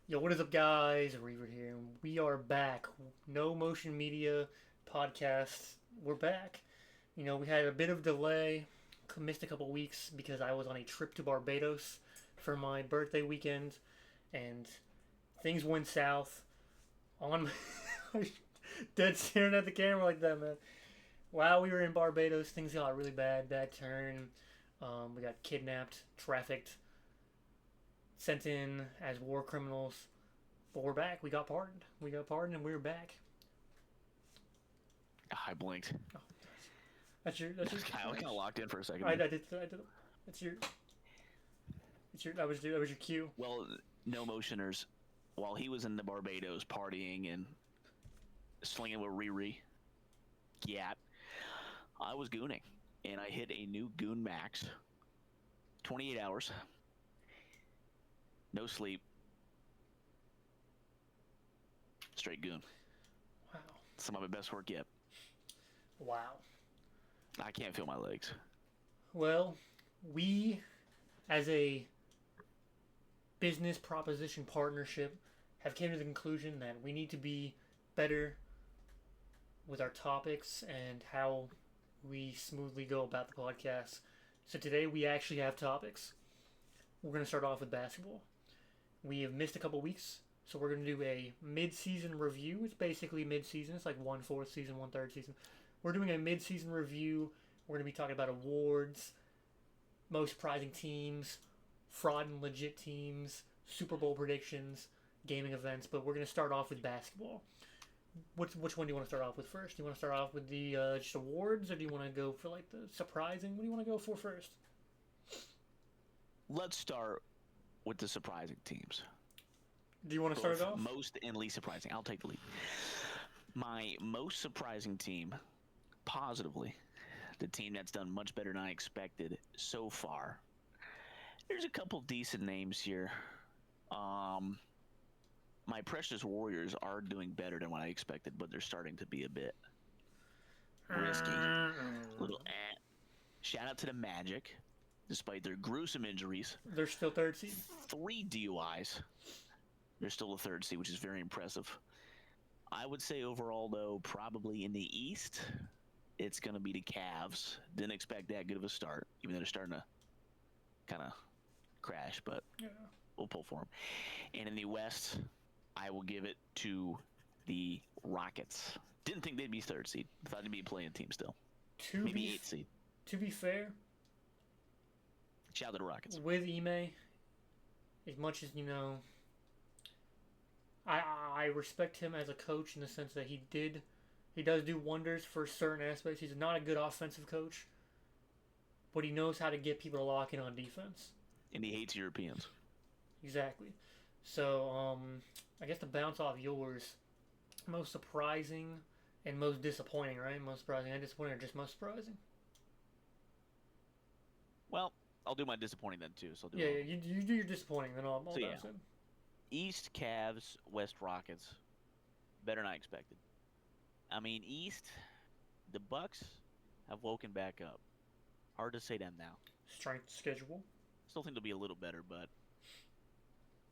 Yo, what is up, guys? Reaver here. We are back. No Motion Media podcast. We're back. We had a bit of delay, missed a couple weeks because I was on a trip to Barbados for my birthday weekend, and things went south. On dead staring at the camera like that, man. While we were in Barbados, things got really bad. Bad turn. We got kidnapped, trafficked, sent in as war criminals. But we're back. We got pardoned. And we're back. I blinked. Oh, that's your. I was kind of locked in for a second. I did. That's your. That was your cue. Well, no motioners. While he was in the Barbados partying and slinging with Riri, Gat, I was gooning, and I hit a new goon max. 28 hours. No sleep. Straight goon. Wow. Some of my best work yet. Wow. I can't feel my legs. Well, we, as a business proposition partnership, have came to the conclusion that we need to be better with our topics and how we smoothly go about the podcast. So today we actually have topics. We're going to start off with basketball. We have missed a couple weeks, so we're going to do a mid-season review. It's basically mid-season. It's like 1/4 season, 1/3 season. We're doing a mid-season review. We're going to be talking about awards, most surprising teams, fraud and legit teams, Super Bowl predictions, gaming events. But we're going to start off with basketball. Which one do you want to start off with first? Do you want to start off with the just awards, or do you want to go for like the surprising? What do you want to go for first? Let's start with the surprising teams. Do you want to start it off? Most and least surprising. I'll take the lead. My most surprising team, positively, the team that's done much better than I expected so far. There's a couple decent names here. My precious Warriors are doing better than what I expected, but they're starting to be a bit risky. Little Shout out to the Magic, despite their gruesome injuries. They're still third seed. 3 DUIs. They're still the third seed, which is very impressive. I would say overall, though, probably in the East, it's going to be the Cavs. Didn't expect that good of a start, even though they're starting to kind of crash, but Yeah. we'll pull for them. And in the West, I will give it to the Rockets. Didn't think they'd be third seed. Thought they'd be a playing team still. Maybe 8th seed. To be fair, Shout out to the Rockets. with Ime, as much as I respect him as a coach in the sense that he does do wonders for certain aspects. He's not a good offensive coach, but he knows how to get people to lock in on defense. And he hates Europeans. Exactly. So, I guess to bounce off yours, most surprising and most disappointing, right? Most surprising and disappointing, or just most surprising? Well, I'll do my disappointing then, too. So I'll do Yeah, all. you do your disappointing, then I'll So, yeah. bounce in. East Cavs, West Rockets. Better than I expected. I mean, East, the Bucks have woken back up. Hard to say them now. Strength schedule. Still think they'll be a little better, but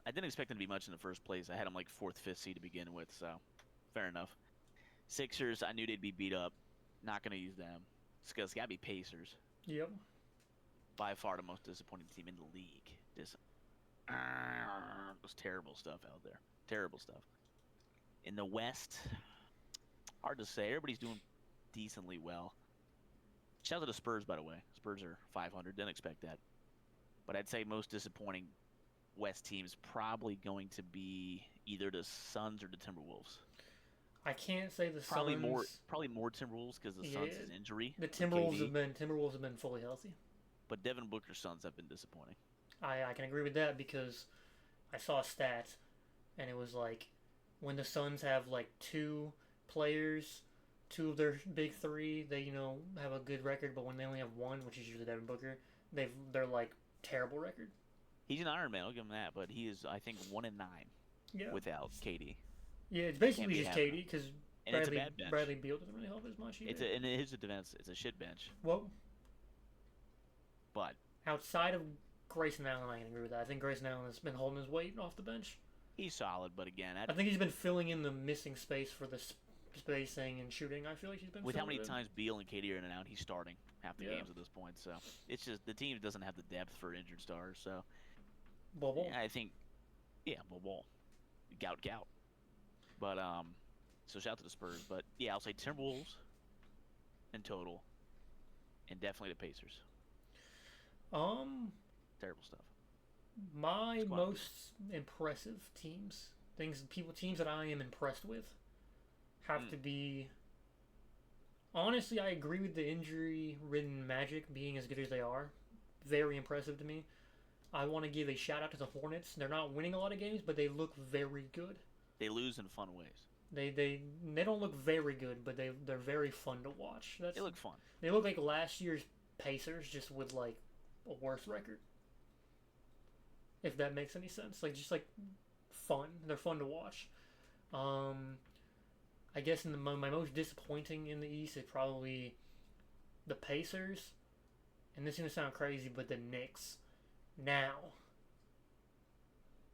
I didn't expect them to be much in the first place. I had them like 4th, 5th seed to begin with, so fair enough. Sixers, I knew they'd be beat up. Not going to use them. It's got to be Pacers. Yep. By far the most disappointing team in the league. There's terrible stuff out there. Terrible stuff. In the West, hard to say. Everybody's doing decently well. Shout out to the Spurs, by the way. Spurs are 500. Didn't expect that. But I'd say most disappointing West team's probably going to be either the Suns or the Timberwolves. I can't say the Probably Suns. more Timberwolves because the Suns' injury. The with Timberwolves KD. have been fully healthy. But Devin Booker's Suns have been disappointing. I can agree with that because I saw a stat, and it was like when the Suns have like 2 players, 2 of their big 3, they have a good record. But when they only have 1, which is usually Devin Booker, they're like terrible record. He's an Iron Man, I'll give him that, but he is, I think, 1-9 Yeah. without KD. Yeah, it's basically be just happening. KD because And it's a bad bench. Bradley Beal doesn't really help as much either. And it is a defense. It's a shit bench. Well, But outside of Grayson Allen, I can agree with that. I think Grayson Allen has been holding his weight off the bench. He's solid, but again, I think he's been filling in the missing space for the spacing and shooting. I feel like he's been with how filling many it in. times Beal and KD are in and out, he's starting half the Yeah. games at this point. So it's just the team doesn't have the depth for injured stars. So Bubble. yeah, I think ball, gout. But so shout out to the Spurs. But yeah, I'll say Timberwolves in total, and definitely the Pacers. Um, Terrible stuff. my Squad building. most impressive teams that I am impressed with have Mm. to be. Honestly, I agree with the injury-ridden Magic being as good as they are. Very impressive to me. I want to give a shout out to the Hornets. They're not winning a lot of games, but they look very good. They lose in fun ways. They don't look very good, but they're very fun to watch. They look fun. They look like last year's Pacers, just with like a worse record. If that makes any sense, like just like fun. They're fun to watch. Um, I guess in my most disappointing in the East is probably the Pacers, and this is gonna sound crazy, but the Knicks. Now,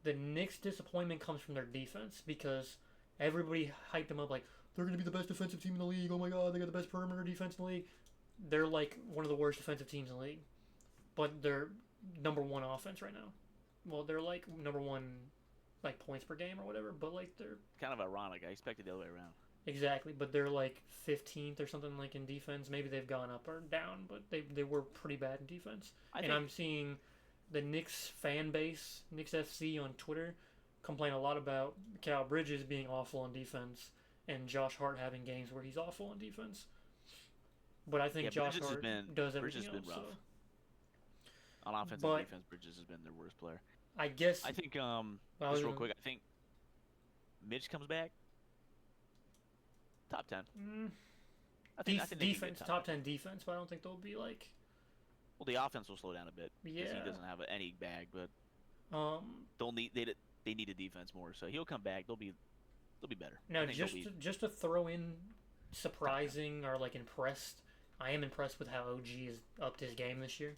the Knicks' disappointment comes from their defense because everybody hyped them up like they're gonna be the best defensive team in the league. Oh my god, they got the best perimeter defense in the league. They're like one of the worst defensive teams in the league, but they're number one offense right now. Well, they're like number one, like points per game or whatever. But like they're Kind of ironic. I expected the other way around. exactly, but they're like 15th or something like in defense. Maybe they've gone up or down, but they were pretty bad in defense. I And think I'm seeing the Knicks fan base, Knicks FC on Twitter, complain a lot about Cal Bridges being awful on defense and Josh Hart having games where he's awful on defense. But I think Josh Bridges has Hart been does Bridges everything has been else. rough So. on offense and But defense. Bridges has been their worst player. I guess I think well, I was just real gonna, quick. I think Mitch comes back top 10. mm, I think they can get defense, top 10 defense, but I don't think they'll be like Well, the offense will slow down a bit because he yeah. doesn't have any bag, but Um, they need a defense more. So he'll come back. They'll be better. Now, I think they'll be just to throw in top 10. surprising or like impressed, I am impressed with how OG has upped his game this year.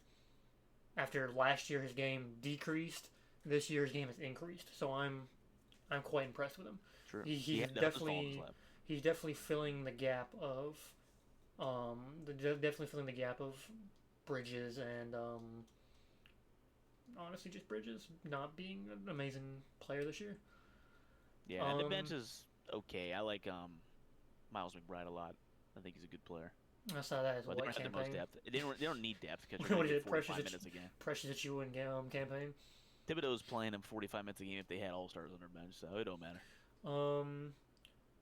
After last year, his game decreased. This year's game has increased, so I'm quite impressed with him. True. He's He had to fall in his definitely lap. he's definitely filling the gap of definitely filling the gap of Bridges and honestly just Bridges not being an amazing player this year. Yeah, and the Um, bench is okay. I like Miles McBride a lot. I think he's a good player. I saw that as a But they white don't have the most campaign. depth. They don't need depth because What you're going is to it? get 45 minutes a game. Precious that you wouldn't get campaign. Thibodeau's playing him 45 minutes a game if they had all stars on their bench, so it don't matter. Um,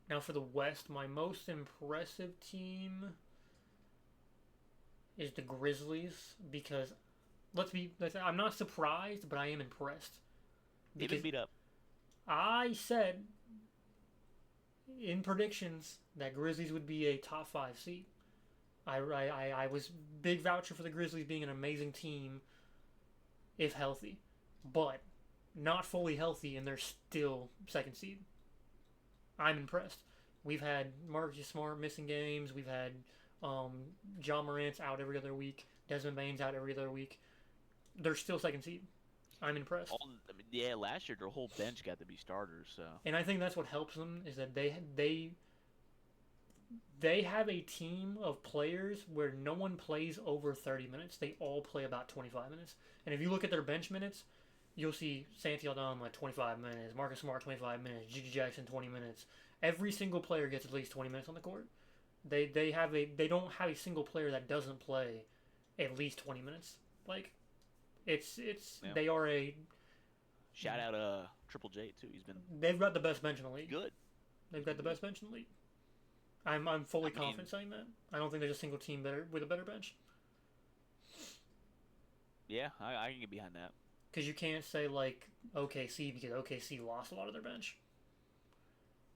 Now for the West, my most impressive team is the Grizzlies because I'm not surprised, but I am impressed They've because been beat up. I said in predictions that Grizzlies would be a top five seed. I was big voucher for the Grizzlies being an amazing team if healthy, but not fully healthy, and they're still second seed. I'm impressed. We've had Marcus Smart missing games. We've had John Morant's out every other week. Desmond Bane's out every other week. They're still second seed. I'm impressed. Yeah, last year their whole bench got to be starters, so And I think that's what helps them is that they have a team of players where no one plays over 30 minutes. They all play about 25 minutes. And if you look at their bench minutes, you'll see Santi Aldama 25 minutes, Marcus Smart 25 minutes, Gigi Jackson 20 minutes. Every single player gets at least 20 minutes on the court. They don't have a single player that doesn't play at least 20 minutes. Like it's yeah. they are a Shout out Triple J too. He's been they've got the best bench in the league. good. They've got the best bench in the league. I'm fully I mean- confident saying that. I don't think there's a single team better with a better bench. Yeah, I can get behind that. Because you can't say like OKC because OKC lost a lot of their bench.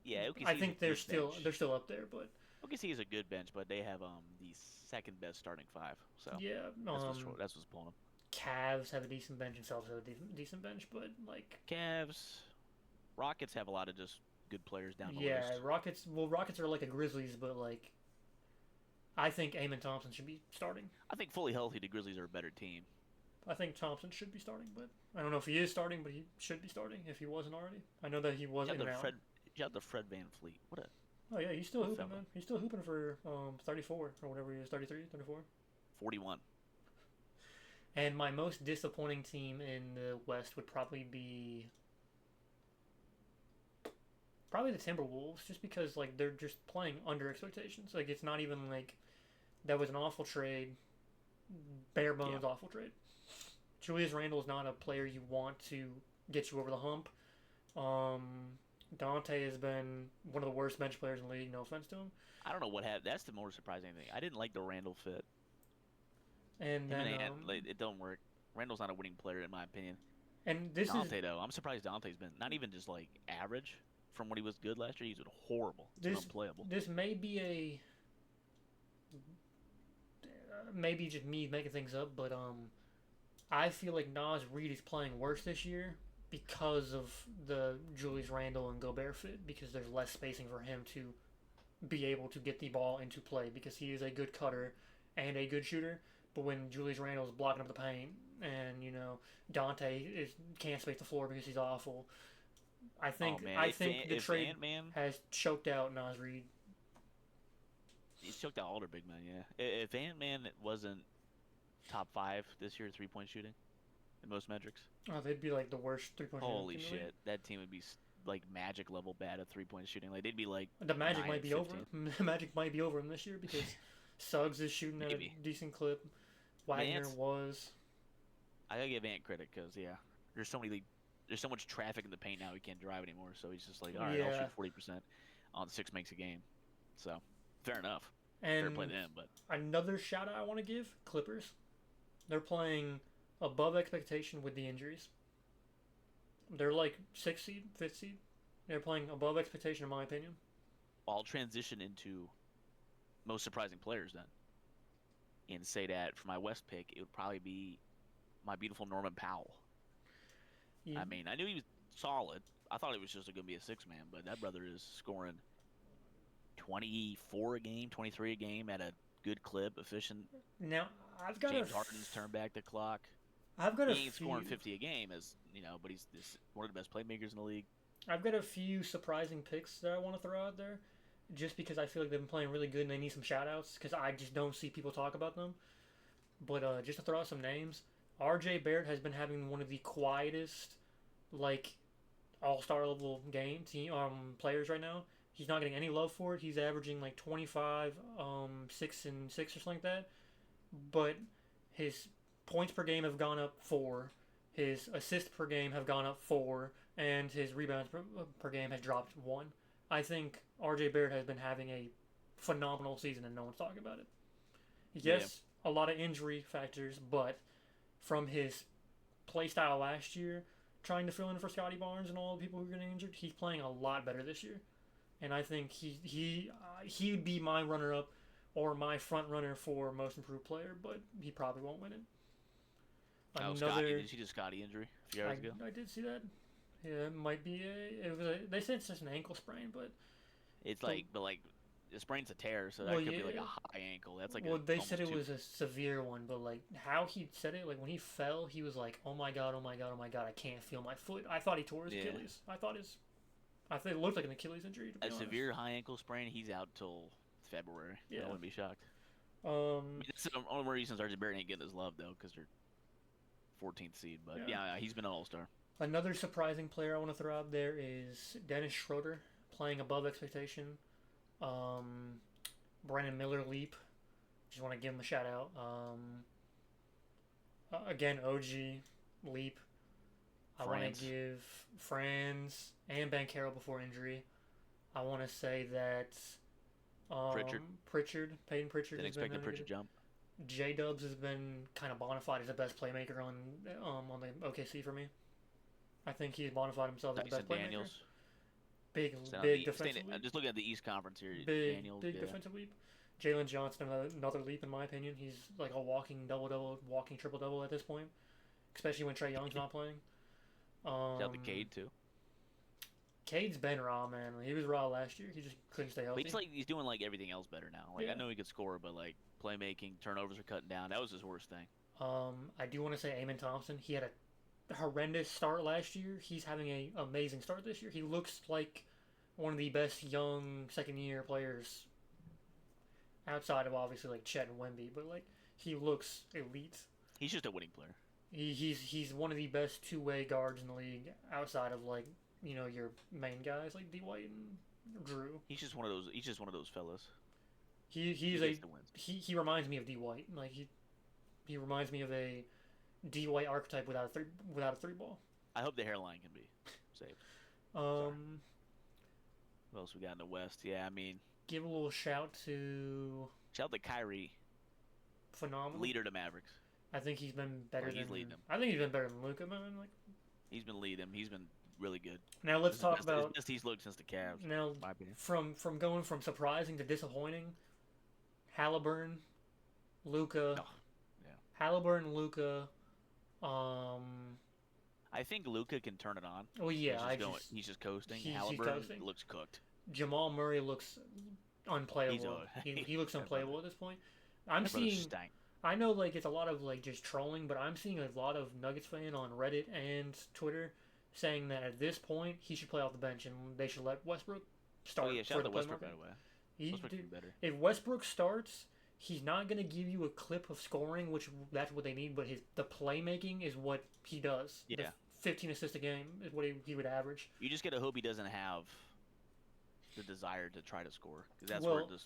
Yeah, OKC. I think they're still up there, but OKC is a good bench, but they have the second best starting five. So yeah, that's what's pulling them. Cavs have a decent bench and Celtics have a decent bench, but like Cavs, Rockets have a lot of just good players down the yeah, list. Rockets are like a Grizzlies, but like I think Amon Thompson should be starting. I think fully healthy, the Grizzlies are a better team. I think Thompson should be starting, but I don't know if he is starting, but he should be starting if he wasn't already. I know that he was You in have and the out. Fred Van Fleet. What a Oh yeah, he's still hooping, fella. man. He's still hooping for 34 or whatever he is, 33, 34. 41. And my most disappointing team in the West would probably the Timberwolves, just because like they're just playing under expectations. Like it's not even like that was an awful trade, bare Yeah. bones awful trade. Julius Randle is not a player you want to get you over the hump. Um, Dante has been one of the worst bench players in the league. No offense to him. I don't know what happened. That's the more surprising thing. I didn't like the Randall fit. And Him then and Ant, like, it don't work. Randall's not a winning player in my opinion. and this is Dante though, I'm surprised Dante's been not even just like average from when he was good last year. He's been horrible. He's been this unplayable. this may be a maybe just me making things up, but I feel like Nas Reed is playing worse this year because of the Julius Randle and Gobert fit, because there's less spacing for him to be able to get the ball into play, because he is a good cutter and a good shooter. But when Julius Randle is blocking up the paint and Dante can't space the floor because he's awful, I think Oh man, the if trade Ant Man, has choked out Nas Reed. he's choked out all their big men. Yeah, if Ant Man wasn't top 5 this year 3-point shooting in most metrics, Oh, they'd be like the worst 3 point shooting holy team in the league. shit, that team would be like Magic level bad at 3-point shooting. Like they'd be like The Magic 9 might and be 15. over. The Magic might be over him this year because Suggs is shooting at a Maybe. decent clip. Wagner Vance, was. I gotta give Ant credit because there's there's so much traffic in the paint now he can't drive anymore. So he's just like, all right, I'll Yeah. shoot 40% on 6 makes a game. So fair enough, fair And play to him. But another shout out I want to give Clippers. They're playing above expectation with the injuries. They're like 6th seed, 5th seed. They're playing above expectation, in my opinion. I'll transition into most surprising players then, and say that for my West pick, it would probably be my beautiful Norman Powell. You, I mean, I knew he was solid. I thought it was just going to be a 6-man, but that brother is scoring 24 a game, 23 a game at a good clip, efficient. now I've got James Harden's turned back the clock. I've got He a ain't few. scoring 50 a game, but he's one of the best playmakers in the league. I've got a few surprising picks that I want to throw out there, just because I feel like they've been playing really good and they need some shout outs, because I just don't see people talk about them. But just to throw out some names, R.J. Barrett has been having one of the quietest, like, all-star level players right now. He's not getting any love for it. He's averaging like 25, 6 and 6 or something like that. But his points per game have gone up 4. His assists per game have gone up 4, and his rebounds per game has dropped 1. I think R.J. Barrett has been having a phenomenal season, and no one's talking about it. Yes, a lot of injury factors, but from his play style last year, trying to fill in for Scotty Barnes and all the people who are getting injured, he's playing a lot better this year, and I think he'd be my runner up or my front runner for most improved player, but he probably won't win it. Scotty, did you see the Scotty injury a few hours ago? I did see that. Yeah, it might be they said it's just an ankle sprain, but It's like, but like, the sprain's a tear, so that Well, could be yeah. like a high ankle. That's like well, they almost said it two. was a severe one, but like how he said it, like when he fell, he was like, "Oh my god, oh my god, oh my god, I can't feel my foot." I thought he tore his Yeah. Achilles. I thought it looked like an Achilles injury. To be A honest. severe high ankle sprain. He's out till February. I Yeah. wouldn't be shocked. I Um, mean, that's the only reason RJ Barrett ain't getting his love though, because they're 14th seed. But Yeah. yeah, he's been an all-star. another surprising player I want to throw out there is Dennis Schroeder, playing above expectation. Brandon Miller leap. Just want to give him a shout out. Again, OG leap. I want France. to give Franz and Bankero before injury. I want to say that Peyton Pritchard Didn't has been expect the really Pritchard good. jump. J Dubs has been kind of bona fide as the best playmaker on the OKC for me. I think he's bona fide himself as the Dyson best playmaker. Daniels. Big Staying on big the- defensive staying- leap. Just looking at the East Conference here. Big Daniels. big yeah. defensive leap. Jalen Johnson another leap in my opinion. He's like a walking double, walking triple double at this point, especially when Trae Young's not playing. Shout out to Cade too. Cade's been raw, man. He was raw last year. He just couldn't stay But healthy. he's doing like everything else better now. Like Yeah. I know he could score, but like playmaking, turnovers are cutting down. That was his worst thing. I do want to say Amon Thompson. He had a horrendous start last year. He's having an amazing start this year. He looks like one of the best young second year players outside of obviously like Chet and Wemby, but like he looks elite. He's just a winning player. He's one of the best two-way guards in the league outside of like your main guys like D White and Drew. He's just one of those. He's just one of those fellas. He He gets the wins. he reminds me of D White. Like he reminds me of a D White archetype without a three ball. I hope the hairline can be saved. Sorry. Um, What else we got in the West? Yeah, I mean, Give a little shout to shout out to Kyrie, phenomenal. leader to Mavericks. I think he's been better He's than leading them. I think he's been better than Luka, man. Like He's been leading them. He's been really good. now let's talk It's about best he's looked since the Cavs. now In my opinion. from going from surprising to disappointing. Halliburton, Luka, Oh, yeah. Halliburton, Luka. I think Luca can turn it on. Well, yeah, He's just coasting. he's Halliburton coasting. looks cooked. Jamal Murray looks unplayable. He looks unplayable at this point. I'm That brother seeing. stank. I know like it's a lot of like just trolling, but I'm seeing a lot of Nuggets fan on Reddit and Twitter saying that at this point he should play off the bench and they should let Westbrook start Oh yeah, for shout out the to Westbrook by playmaker. the way. He, Westbrook can dude, be better. if Westbrook starts, he's not gonna give you a clip of scoring, which that's what they need. But the playmaking is what he does. Yeah. The 15 assists a game is what he would average. You just gotta hope he doesn't have the desire to try to score, because that's Well, where it just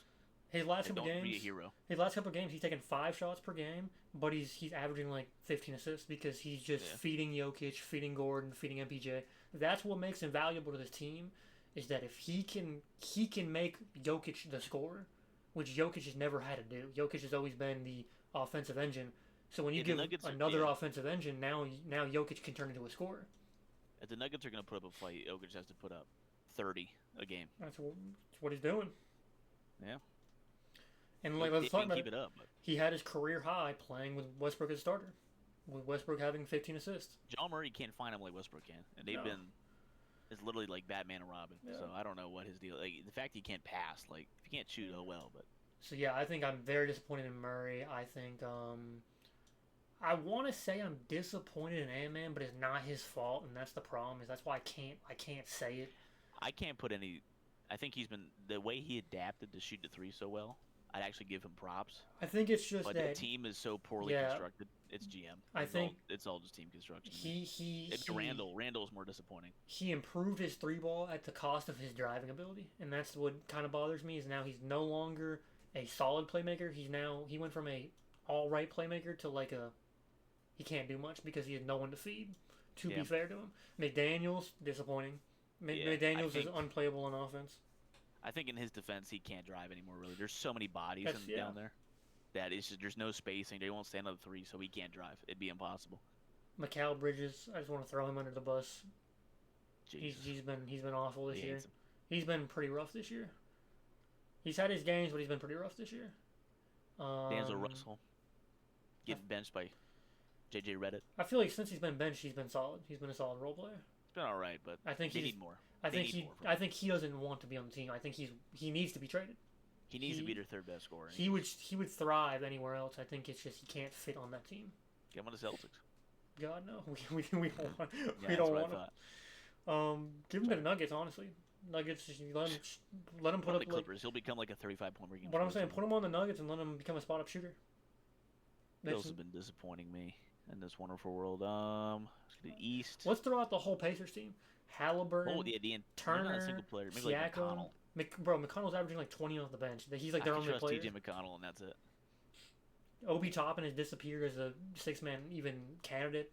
His last they couple don't be a games, hero. he's taken 5 shots per game, but he's averaging like 15 assists because he's just Yeah. feeding Jokic, feeding Gordon, feeding MPJ. That's what makes him valuable to this team, is that if he can make Jokic the scorer, which Jokic has never had to do. Jokic has always been the offensive engine. So when you Yeah, the give Nuggets are- another yeah. offensive engine, now Jokic can turn into a scorer. If the Nuggets are gonna put up a fight, Jokic has to put up 30 a game. That's what he's doing. Yeah. And like If let's he talk can about keep it. it up. But He had his career high playing with Westbrook as a starter, with Westbrook having 15 assists. John Murray can't find him like Westbrook can, and they've No. been. It's literally like Batman and Robin. Yeah. So I don't know what his deal. Like the fact he can't pass, like if he can't shoot, oh well. But So yeah, I think I'm very disappointed in Murray. I think I want to say I'm disappointed in Ant-Man, but it's not his fault, and that's the problem. Is that's why I can't say it. I can't put any. I think he's been the way he adapted to shoot the three so well. I'd actually give him props. I think it's just But that the team is so poorly Yeah. constructed. It's GM. I think it's all just team construction. to me. he Randall's more disappointing. he improved his three ball at the cost of his driving ability, and that's what kind of bothers me. Is now he's no longer a solid playmaker. He went from a all right playmaker to like he can't do much because he has no one to feed. To Yeah. be fair to him, McDaniel's disappointing. Yeah, McDaniel's I is think- unplayable on offense. I think in his defense, he can't drive anymore. Really, there's so many bodies Yeah. down there that it's just there's no spacing. They won't stand on the three, so he can't drive. It'd be impossible. Mikal Bridges, I just want to throw him under the bus. Jesus. He's been awful this He year. hates him. He's been pretty rough this year. He's had his games, but he's been pretty rough this year. D'Angelo Russell getting benched by JJ Redditt. I feel like since he's been benched, he's been solid. He's been a solid role player. It's been all right, but I think they he's need more. I They think need he more from I him. think he doesn't want to be on the team. I think he needs to be traded. He needs he- to be their third best scorer. He would thrive anywhere else. I think it's just he can't fit on that team. Get him on the Celtics. God no, we don't want Yeah, we that's don't what want I him. thought. Give him to the Nuggets, honestly. Nuggets, just let him Put put him up the like, Clippers. He'll become like a 35-point per game. what I'm scorer saying. soon. Put him on the Nuggets and let him become a spot up shooter. Bills That's- have been disappointing me in this wonderful world. Let's go to the East. Let's throw out the whole Pacers team. Halliburton, Oh, yeah, they're Turner, not a single player. Maybe like Siakam. McConnell. McConnell's averaging like 20 off the bench. He's like I their can only trust player. TJ McConnell, and that's it. Obi Toppin has disappeared as a six-man even candidate.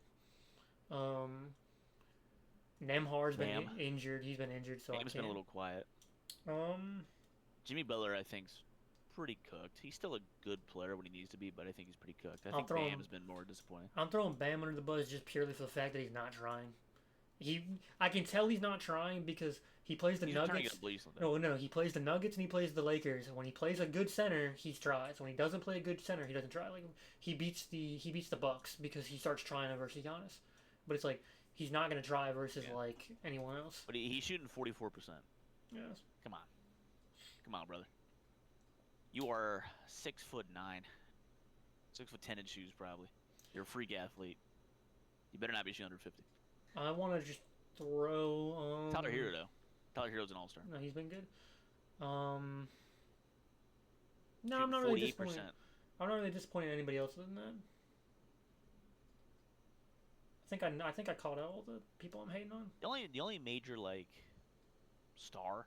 Nemhar's been Bam. injured. He's been injured, so Bam's I been can't. a little quiet. Um, Jimmy Butler, I think's pretty cooked. He's still a good player when he needs to be, but I think he's pretty cooked. I I'll think throw him- Bam has been more disappointing. I'm throwing Bam under the bus just purely for the fact that he's not trying. I can tell he's not trying because he plays the He's trying to Nuggets. get a bleach on that. No, he plays the Nuggets and he plays the Lakers. When he plays a good center, he tries. When he doesn't play a good center, he doesn't try. Like he beats the Bucks because he starts trying versus Giannis. But it's like he's not gonna try versus Yeah. like anyone else. But he's shooting 44%. Yes. Come on, brother. You are 6'9", 6'10" in shoes probably. You're a freak athlete. You better not be shooting under 50. I want to just throw. Tyler Hero though. Tyler Hero's an all-star. No, he's been good. Um, no, I'm Shooting not really 48%. disappointed. I'm not really disappointed in anybody else than that. I think I called out all the people I'm hating on. The only major like star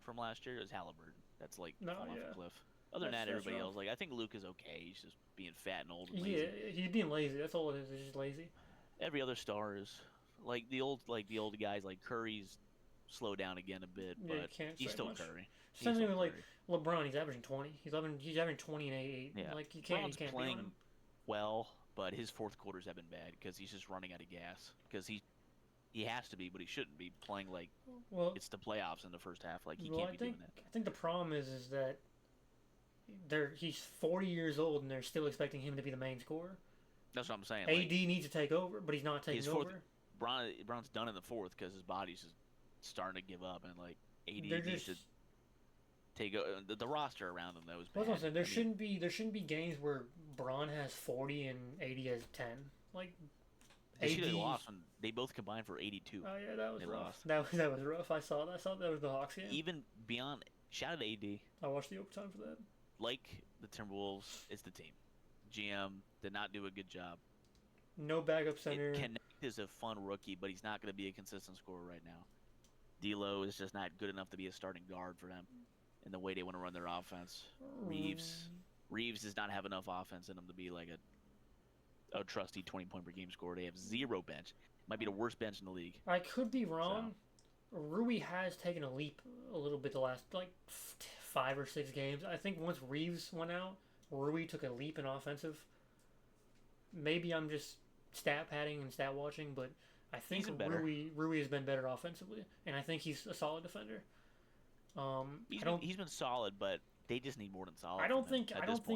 from last year is Halliburton. That's like No, falling off yeah. a cliff. Other than that, That's everybody rough. else, like I think Luke is okay. He's just being fat and old and Yeah, lazy. he's being lazy. That's all it is. He's just lazy. Every other star is like the old guys like Curry's slowed down again a bit, Yeah, you but can't he's say still much. Curry. He's Same still thing with like Curry. LeBron. He's averaging 20. He's averaging 20 and 8. Yeah, Like you LeBron's can't beat playing on him. well, but his fourth quarters have been bad because he's just running out of gas. Because he has to be, but he shouldn't be playing like Well, it's the playoffs in the first half. Like he well, can't be doing that. I think the problem is that he's 40 years old and they're still expecting him to be the main scorer. That's what I'm saying. AD Like, needs to take over, but he's not taking his fourth, over. Bron's done in the fourth because his body's just starting to give up, and like AD They're needs just. to take the roster around him though is That's bad. what I'm saying. There I mean, shouldn't be games where Bron has 40 and AD has 10. Like they should have AD. lost when they both combined for 82. Oh yeah, that was They rough. lost. That was rough. I saw that. I saw that was the Hawks game. Even beyond, shout out to AD. I watched the overtime for that. Like the Timberwolves, it's the team. GM did not do a good job. No backup center. Connect is a fun rookie, but he's not going to be a consistent scorer right now. D'Lo is just not good enough to be a starting guard for them in the way they want to run their offense. Reeves does not have enough offense in him to be like a trusty 20-point per game scorer. They have zero bench. Might be the worst bench in the league. I could be wrong. Rui has taken a leap a little bit the last like 5 or 6 games. I think once Reeves went out, Rui took a leap in offensive. Maybe I'm just stat padding and stat watching, but I think Rui has been better offensively, and I think he's a solid defender. He's been solid, but they just need more than solid. I don't think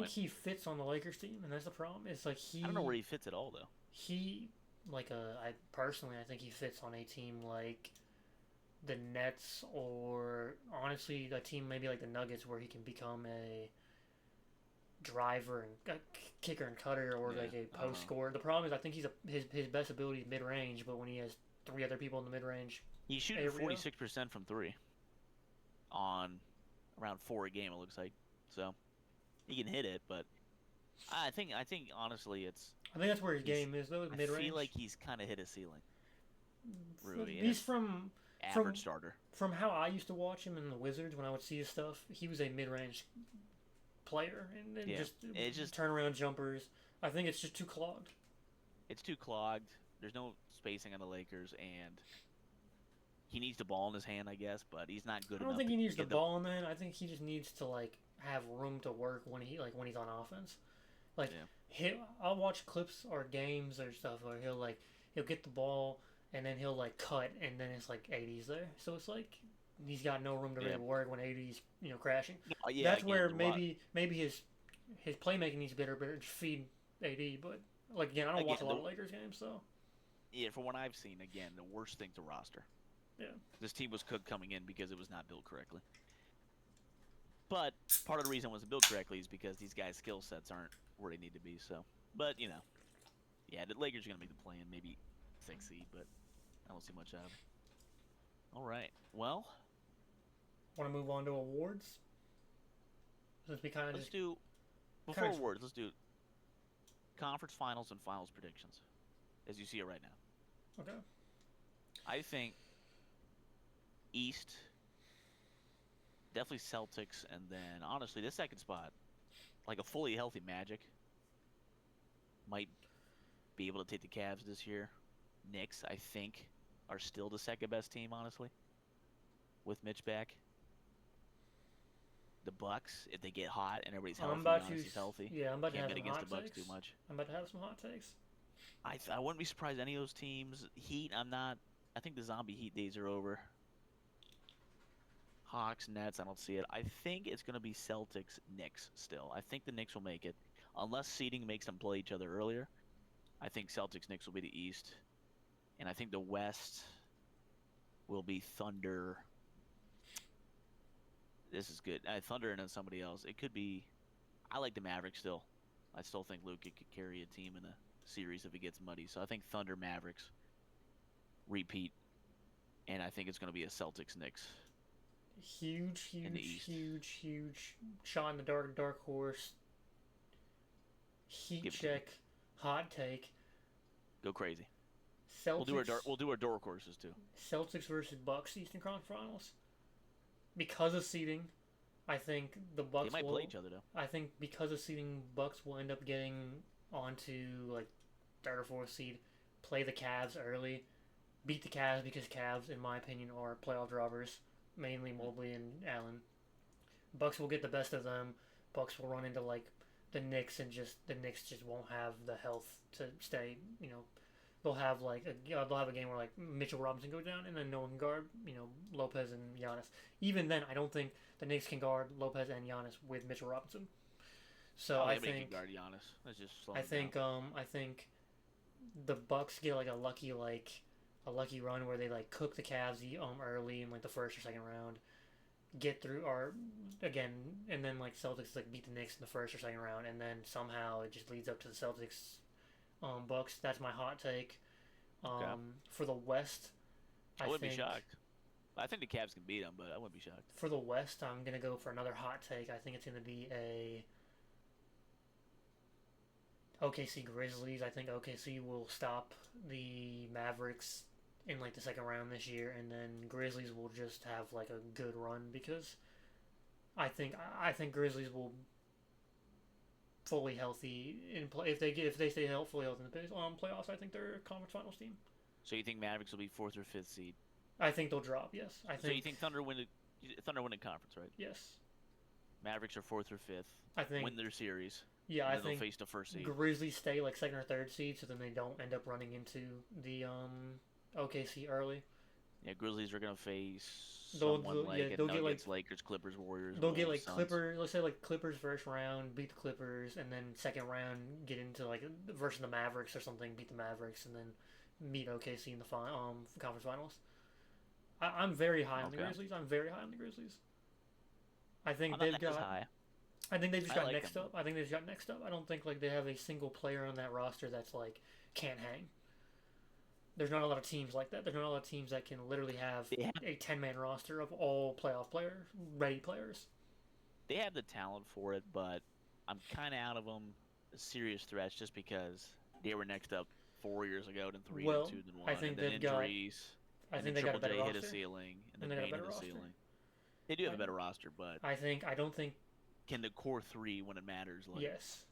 he fits on the Lakers team, and that's the problem. It's like I don't know where he fits at all though. I personally think he fits on a team like the Nets, or honestly a team maybe like the Nuggets, where he can become a driver and a kicker and cutter, or like a post scorer. The problem is I think his best ability is mid range, but when he has 3 other people in the mid range, he's shooting 46% from 3 on around 4 a game. It looks like, so he can hit it, but I think honestly I think that's where his game is though, mid range. I feel like he's kind of hit a ceiling. Rui, he's from average starter. From how I used to watch him in the Wizards when I would see his stuff, he was a mid range player, and just turnaround jumpers. I think it's just too clogged. It's too clogged. There's no spacing on the Lakers, and he needs the ball in his hand, I guess, but he's not good enough. I don't think he needs the ball in the hand. I think he just needs to like have room to work when he's on offense. Like I'll watch clips or games or stuff where he'll get the ball and then he'll like cut, and then it's like AD's there. So it's like he's got no room to really work when AD's crashing. That's where maybe his playmaking needs to be better, but just feed AD. But like again, I don't watch a lot of Lakers games, so from what I've seen, again, the worst thing to roster. Yeah, this team was cooked coming in because it was not built correctly. But part of the reason it wasn't built correctly is because these guys' skill sets aren't where they need to be. So, but the Lakers are gonna make the play in, maybe 6 seed, but I don't see much out of it. All right, well. Want to move on to awards? Since we kind of before awards, let's do conference finals and finals predictions, as you see it right now. Okay. I think East, definitely Celtics, and then honestly, the second spot, like a fully healthy Magic, might be able to take the Cavs this year. Knicks, I think, are still the second best team, honestly, with Mitch back. The Bucks, if they get hot and everybody's healthy, Yeah, I'm about to have some against hot the Bucks takes. too much. I'm about to have some hot takes. I wouldn't be surprised any of those teams. Heat, I'm not. I think the zombie Heat days are over. Hawks, Nets, I don't see it. I think it's going to be Celtics, Knicks still. I think the Knicks will make it. Unless seeding makes them play each other earlier, I think Celtics, Knicks will be the East. And I think the West will be Thunder. This is good. Thunder and then somebody else. It could be. I like the Mavericks still. I still think Luka could carry a team series if it gets muddy. So I think Thunder Mavericks repeat, and I think it's going to be a Celtics Knicks Huge, in the huge, East. huge, huge shot in the dark horse. Heat Give it to me. check, hot take. Go crazy. Celtics, We'll do our dark horses too. Celtics versus Bucks Eastern Conference Finals. Because of seeding, I think the They Bucks might play will. each other though. I think because of seeding, Bucks will end up getting onto like third or fourth seed, play the Cavs early, beat the Cavs because Cavs, in my opinion, are playoff drawers, mainly Mobley and Allen. Bucks will get the best of them. Bucks will run into like the Knicks and just the Knicks just won't have the health to stay. They'll have they'll have a game where like Mitchell Robinson goes down and then no one can guard Lopez and Giannis. Even then, I don't think the Knicks can guard Lopez and Giannis with Mitchell Robinson. So Oh, I anybody think can guard Giannis. Let's just slow I him think down. I think the Bucks get like a lucky run where they like cook the Cavs early in like the first or second round, get through or again and then like Celtics like beat the Knicks in the first or second round and then somehow it just leads up to the Celtics Bucks. That's my hot take. Okay. For the West, I I wouldn't be think shocked. I think the Cavs can beat them, but I wouldn't be shocked. for the West I'm gonna go for another hot take. I think it's gonna be a OKC Grizzlies. I think OKC will stop the Mavericks in like the second round this year, and then Grizzlies will just have like a good run because I think Grizzlies will fully healthy in play if they stay fully healthy in the playoffs. I think they're a conference finals team. So you think Mavericks will be fourth or fifth seed? I think they'll drop. Yes, I So you think think Thunder win the conference, right? yes. Mavericks are fourth or fifth, I think win their series, yeah. and I then they'll think face the first seed. Grizzlies stay like second or third seed, so then they don't end up running into the OKC early. Yeah, Grizzlies are gonna face They'll, someone they'll like yeah a they'll get like Nuggets, Lakers, Clippers, Warriors, they'll get Wolves, like Suns. Clippers. Let's say like Clippers first round, beat the Clippers, and then second round get into like versus the Mavericks or something, beat the Mavericks, and then meet OKC in the conference finals. I'm very high on the Okay. Grizzlies. I'm very high on the Grizzlies. I think I'm they've not as got. high. I think they just I got like next them. up. I think they just got next up. I don't think like they have a single player on that roster that's like can't hang. There's not a lot of teams like that. There's not a lot of teams that can literally have They have, a 10-man roster of all playoff players, ready players. they have the talent for it, but I'm kind of out of them serious threats just because they were next up 4 years ago, then three, Well, then two, then I one, think and then they've got. injuries, I and think then they got a Triple better J hit a roster, ceiling, and and then they got a Payne hit better a roster. ceiling. They do have a I, better roster, but I don't think. can the core three, when it matters, like Yes,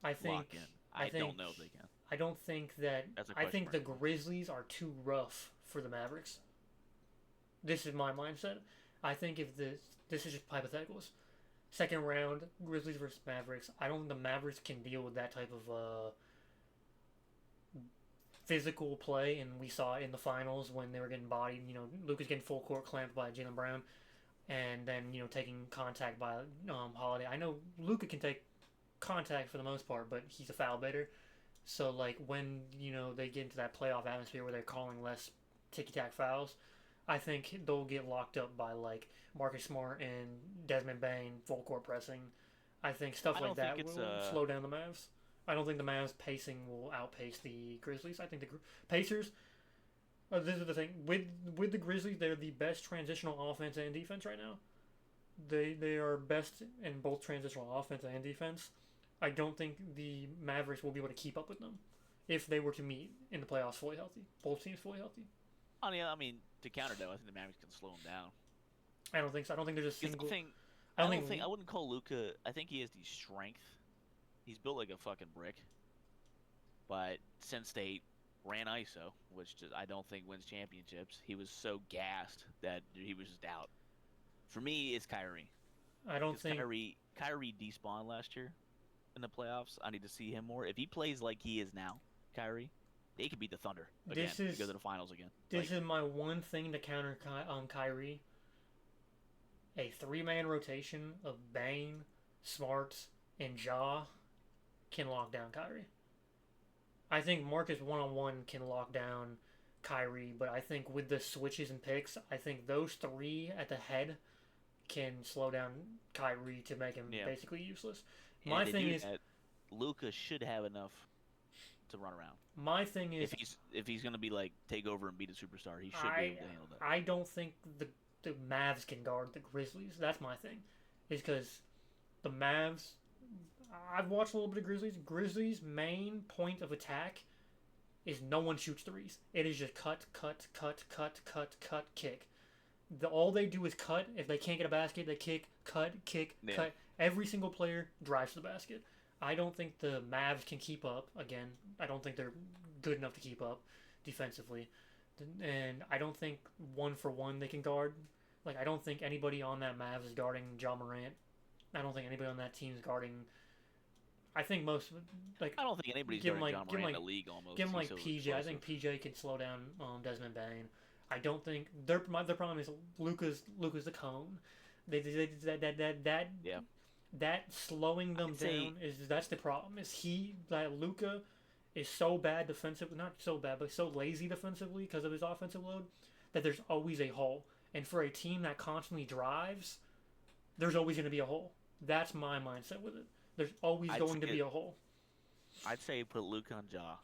I think. lock in? I I think. don't know if they can. I don't think that. That's a I question think the mark for me. Grizzlies are too rough for the Mavericks. This is my mindset. I think if this is just hypotheticals. Second round, Grizzlies versus Mavericks. I don't think the Mavericks can deal with that type of physical play, and we saw it in the finals when they were getting bodied. Luka's getting full court clamped by Jalen Brown, and then taking contact by Holiday. I know Luka can take contact for the most part, but he's a foul baiter. So like when they get into that playoff atmosphere where they're calling less ticky tack fouls, I think they'll get locked up by like Marcus Smart and Desmond Bain full court pressing. I think stuff I like don't think that it's will slow down the Mavs. I don't think the Mavs pacing will outpace the Grizzlies. I think the Pacers. This is the thing with the Grizzlies. They're the best transitional offense and defense right now. They are best in both transitional offense and defense. I don't think the Mavericks will be able to keep up with them if they were to meet in the playoffs fully healthy. Both teams fully healthy. I mean, to counter though, I think the Mavericks can slow them down. I don't think so. I don't think there's a Because single. I I don't don't think. think I wouldn't call Luca. I think he has the strength. He's built like a fucking brick. But since they ran ISO, which I don't think wins championships, he was so gassed that he was just out. For me, it's Kyrie. I don't Because think. Kyrie despawned last year in the playoffs. I need to see him more. If he plays like he is now, Kyrie, they could beat the Thunder again This is to go to the finals again. this is my one thing to counter Kyrie. A three-man rotation of Bane, Smart, and Ja can lock down Kyrie. I think Marcus one-on-one can lock down Kyrie, but I think with the switches and picks, I think those three at the head can slow down Kyrie to make him Yeah. basically useless. And My to thing do is, that, Luca should have enough to run around. My thing is, If he's gonna be like take over and beat a superstar, he should be I able to handle that. I don't think the Mavs can guard the Grizzlies. That's my thing, is because the Mavs. I've watched a little bit of Grizzlies. Grizzlies' main point of attack is no one shoots threes. It is just cut, cut, cut, cut, cut, cut, kick. All they do is cut. If they can't get a basket, they kick, cut, Yeah. cut. Every single player drives to the basket. I don't think the Mavs can keep up. Again, I don't think they're good enough to keep up defensively. And I don't think one for one they can guard. Like, I don't think anybody on that Mavs is guarding Ja Morant. I don't think anybody on that team is guarding. I think most, like, I don't think anybody's give him guarding like- John give him Morant in like- the league almost. give him He's like so PJ. I explosive. think PJ can slow down Desmond Bain. I don't think their problem is Luka's the cone. That Yeah. that slowing them I'd say- down that's the problem. Is that Luka is so bad defensively, not so bad, but so lazy defensively because of his offensive load that there's always a hole. And for a team that constantly drives, there's always going to be a hole. That's my mindset with it. There's always I'd going to say- be a hole, I'd say put Luke on Ja.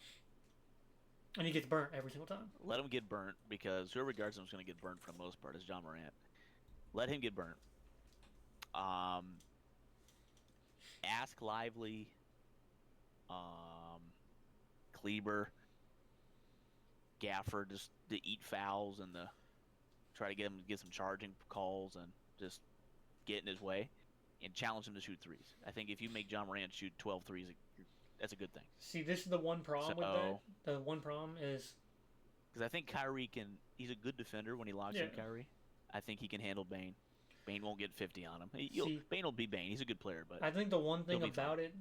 and he gets burnt every single time. Let him get burnt because whoever guards him is going to get burnt for the most part. Is John Morant. Let him get burnt. Ask Lively, Kleber, Gafford just to eat fouls and to try to get some charging calls and just get in his way and challenge him to shoot threes. I think if you make John Morant shoot 12 threes, that's a good thing. See, this is the one problem with that. So- The one problem is Because I think Kyrie he's a good defender when he locks in Yeah. Kyrie. I think he can handle Bane. Bane won't get 50 on him. See- Bane will be Bane. He's a good player, but I think the one thing He'll be fine. about it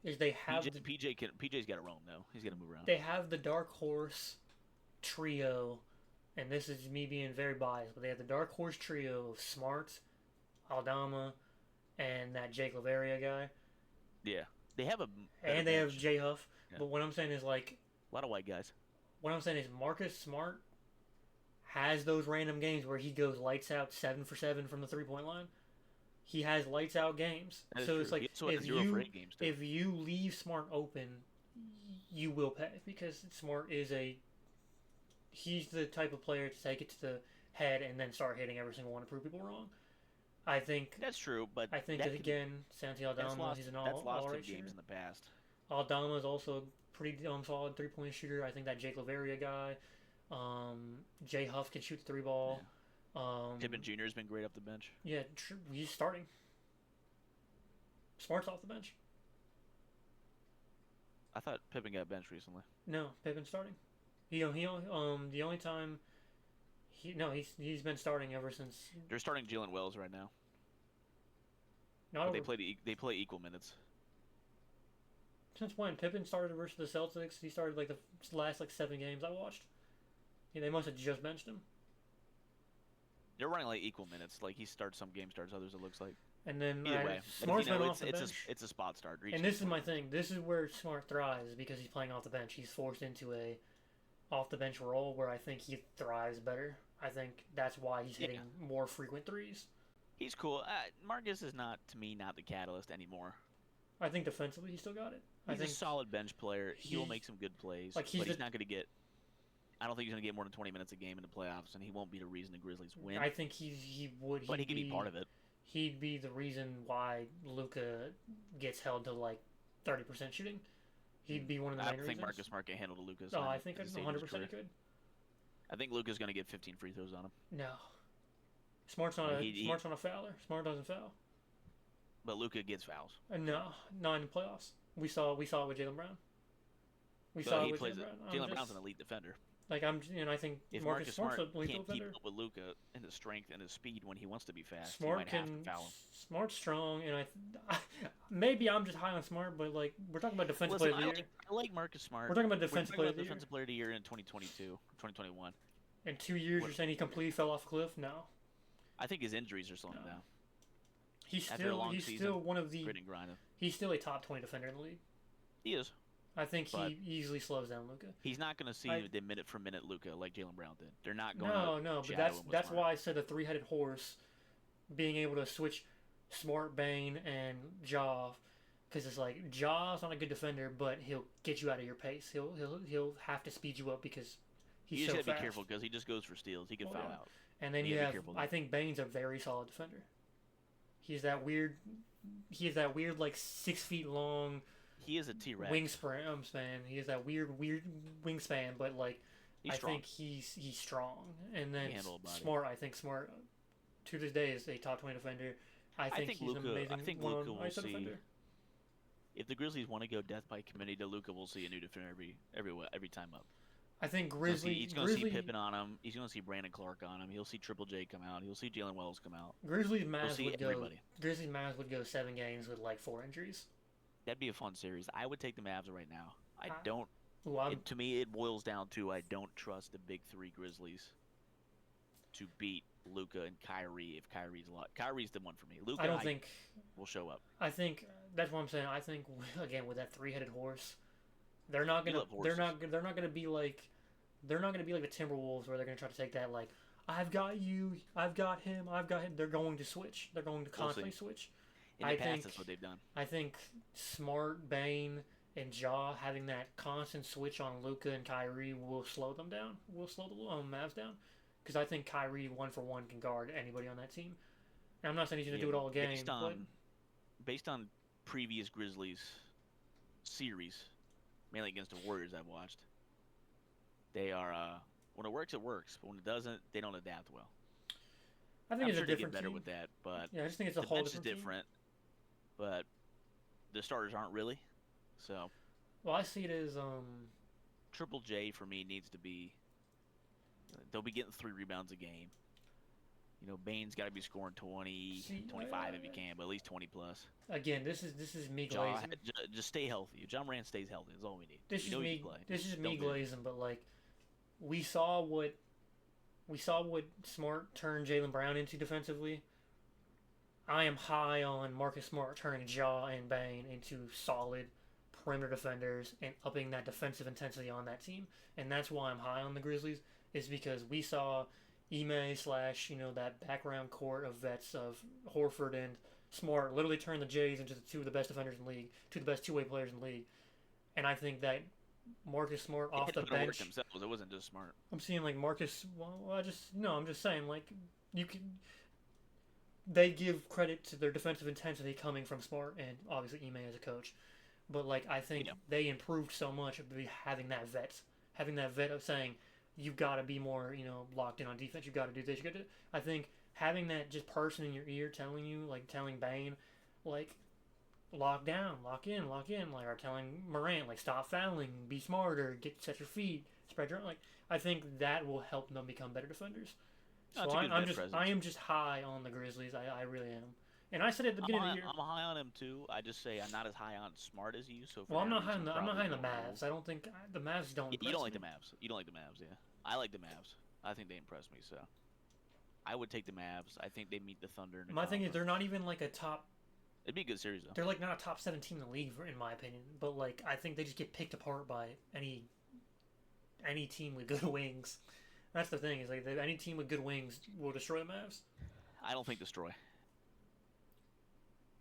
is they have PJ's got to roam though. He's got to move around. they have the dark horse trio, and this is me being very biased, but they have the dark horse trio of Smart, Aldama, and that Jake Laveria guy, Yeah, they have a better and they have bench. Jay Huff. Yeah. But what I'm saying is like A lot of white guys. what I'm saying is Marcus Smart has those random games where he goes lights out 7 for 7 from the 3-point line. He has lights out games. That is So true. it's like He also has if 0 you for 8 games too. if you leave Smart open, you will pay because Smart is he's the type of player to take it to the head and then start hitting every single one to prove people wrong. I think That's true, but that could- again, Santi that's Aldama, lost, he's an that's lost all him right shooter. games in the past. Aldama is also a pretty solid 3-point shooter. I think that Jake Laveria guy, Jay Huff can shoot the 3 ball. Pippen Jr. has been great up the bench. Yeah, he's starting. Smart's off the bench. I thought Pippen got benched recently. No, Pippen's starting. The only time he's been starting ever since. They're starting Jalen Wells right now. Not But over, they play equal minutes. since when Pippen started versus the Celtics. He started like the last 7 games I watched. Yeah, they must have just benched him. They're running like equal minutes. Like he starts some games, starts others. It looks like. And then Either way, Smart's been off the it's bench. it's a spot start. And this is my thing. This is where Smart thrives because he's playing off the bench. He's forced into a off the bench role where I think he thrives better. I think that's why he's hitting more frequent threes. He's cool. Marcus is not the catalyst anymore. I think defensively he still got it. He's I think a solid bench player. He'll he's- make some good plays, like, he's but he's the- not going to get. I don't think he's going to get more than 20 minutes a game in the playoffs, and he won't be the reason the Grizzlies win. I think he would. but he could be part of it. He'd be the reason why Luka gets held to 30% shooting. He'd be one of the I main don't think reasons. Marcus Smart can handle the Lucas. Oh, I think 100% he could. I think Luca's going to get 15 free throws on him. No, Smart's not He- Smart's not a fouler. Smart doesn't foul. But Luca gets fouls. No, not in the playoffs. We saw it with Jaylen Brown. We But saw he it with plays Jaylen it. Brown. Jalen Brown's an elite defender. I think If Marcus Smart's Smart a lethal can't keep defender. up with Luca in his strength and his speed when he wants to be fast, Smart he might have can to foul him. Smart's strong, and maybe I'm just high on Smart, but we're talking about defensive Listen, player of the year. I like Marcus Smart. We're talking about We're defensive talking player about of the year. defensive player of the year in 2022, 2021. In 2 years, you're saying he completely fell off a cliff? No. I think his injuries are slowing No. him down. He's After a long he's season, still one of the Grit and grind. he's still a top 20 defender in the league. He is. I think But- he easily slows down Luka. He's not going to see I- the minute for minute Luca like Jalen Brown did. They're not going No, to. but that's why I said a 3-headed horse, being able to switch Smart, Bane, and Ja because it's like Jaw's not a good defender, but he'll get you out of your pace. He'll have to speed you up because You he's just so got to be fast. careful because he just goes for steals. He can Oh, foul yeah. out. And then You you got to be have, careful I there. think Bane's a very solid defender. He's that weird. He has that weird like 6 feet long He is a T-Rex. wingspan. He has that weird wingspan, but like He's I strong. think he's strong. And He then can handle a body. Smart. I think Smart to this day is a top 20 defender. I think he's an I amazing think one Luka on will ice see. defender. If the Grizzlies want to go death by committee to Luka, we'll see a new defender every time up. I think He's gonna see Pippen on him. He's gonna see Brandon Clark on him. He'll see Triple J come out. He'll see Jalen Wells come out. Grizzlies He'll Mavs see would go. everybody. Grizzlies Mavs would go 7 games with like 4 injuries. That'd be a fun series. I would take the Mavs right now. I I- don't. Ooh, To me, it boils down to I don't trust the big three Grizzlies to beat Luka and Kyrie if Kyrie's a lot. Kyrie's the one for me. Luka, I don't think. will show up. I think that's what I'm saying. I think again with that three-headed horse, they're not You gonna. love horses. They're not gonna be like. They're not gonna be like the Timberwolves where they're gonna try to take that like. I've got you. I've got him. I've got him. They're going to switch. They're going to We'll constantly switch. In the I past, think- that's what they've done. I think Smart, Bane, and Jaw having that constant switch on Luka and Kyrie will slow them down. Will slow the Mavs down, because I think Kyrie 1-for-1 can guard anybody on that team. And I'm not saying he's gonna do it all game, Based on previous Grizzlies series, mainly against the Warriors I've watched, they are when it works, but when it doesn't, they don't adapt well. I think I'm it's sure a they different get better team. with that, but Yeah, I just think it's a the whole bench is different team. different. But the starters aren't really. So Well, I see it as Triple J for me needs to be. They'll be getting 3 rebounds a game. Bane's got to be scoring 20, See, 25 if he can, but at least 20 plus. again. This is me glazing. Just stay healthy. John Moran stays healthy. That's all we need. This You is know he me. can play. This is Just me don't do it. glazing. But like, we saw what Smart turned Jaylen Brown into defensively. I am high on Marcus Smart turning Jaw and Bane into solid perimeter defenders and upping that defensive intensity on that team. And that's why I'm high on the Grizzlies, is because we saw Ime / that background court of vets of Horford and Smart literally turn the Jays into the 2 of the best defenders in the league, 2 of the best two-way players in the league. And I think that Marcus Smart They off had the to put in work bench. themselves. It wasn't just Smart. I'm seeing like Marcus. Well, I'm just saying like you can. They give credit to their defensive intensity coming from Smart and obviously Ime as a coach, but like I think Yeah. they improved so much of having that vet of saying you've got to be more locked in on defense. You got to do this. You got to. I think having that just person in your ear telling you telling Bane like lock down, lock in, like or telling Morant like stop fouling, be smarter, set your feet, spread your like. I think that will help them become better defenders. No, So it's a good vet presence. I am just high on the Grizzlies. I really am. And I said at the beginning of the year. I'm high on him too. I just say I'm not as high on Smart as you. So for Well, I'm that not high on reason, the probably Mavs. don't I don't think the Mavs don't. You impress don't like me. the Mavs. You don't like the Mavs, yeah. I like the Mavs. I think they impress me. So I would take the Mavs. I think they meet the Thunder. In the My thing is conference. they're not even like a top. It'd be a good series though. They're like not a top 17 in the league, in my opinion. But like I think they just get picked apart by any team with good wings. That's the thing is like any team with good wings will destroy the Mavs. I don't think destroy.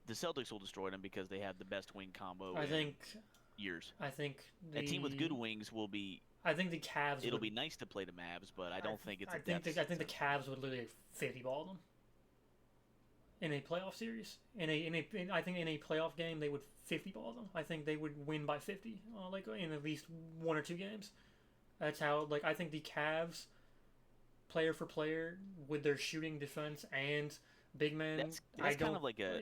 The Celtics will destroy them because they have the best wing combo. I in think years. the A team with good wings will be. I think the Cavs. It'll would, be nice to play the Mavs, but I don't think it's. I think the Cavs would literally 50 ball them in a playoff series. I think in a playoff game they would 50 ball them. I think they would win by 50, like in at least 1 or 2 games. That's how I think the Cavs, player for player, with their shooting, defense, and big men. That's kind of like a.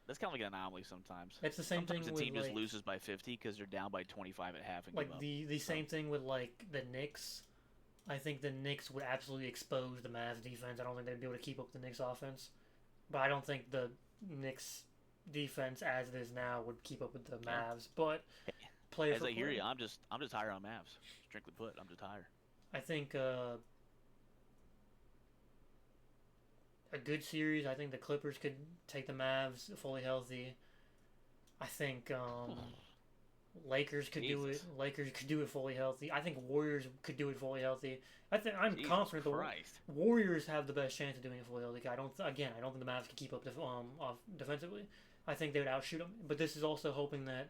That's kind of like an anomaly sometimes. That's the same Sometimes thing the team with just loses by 50 because they're down by 25 at half and like give up. the same thing with the Knicks. I think the Knicks would absolutely expose the Mavs defense. I don't think they'd be able to keep up with the Knicks offense. But I don't think the Knicks defense as it is now would keep up with the Mavs. But player As for I hear player, you, I'm just higher on Mavs. Strictly put, I'm just higher. I think a good series. I think the Clippers could take the Mavs fully healthy. I think Lakers could do it. Jesus. Lakers could do it fully healthy. I think Warriors could do it fully healthy. I'm Jesus confident Christ. the Warriors have the best chance of doing it fully healthy. I don't think the Mavs can keep up off defensively. I think they would outshoot them. But this is also hoping that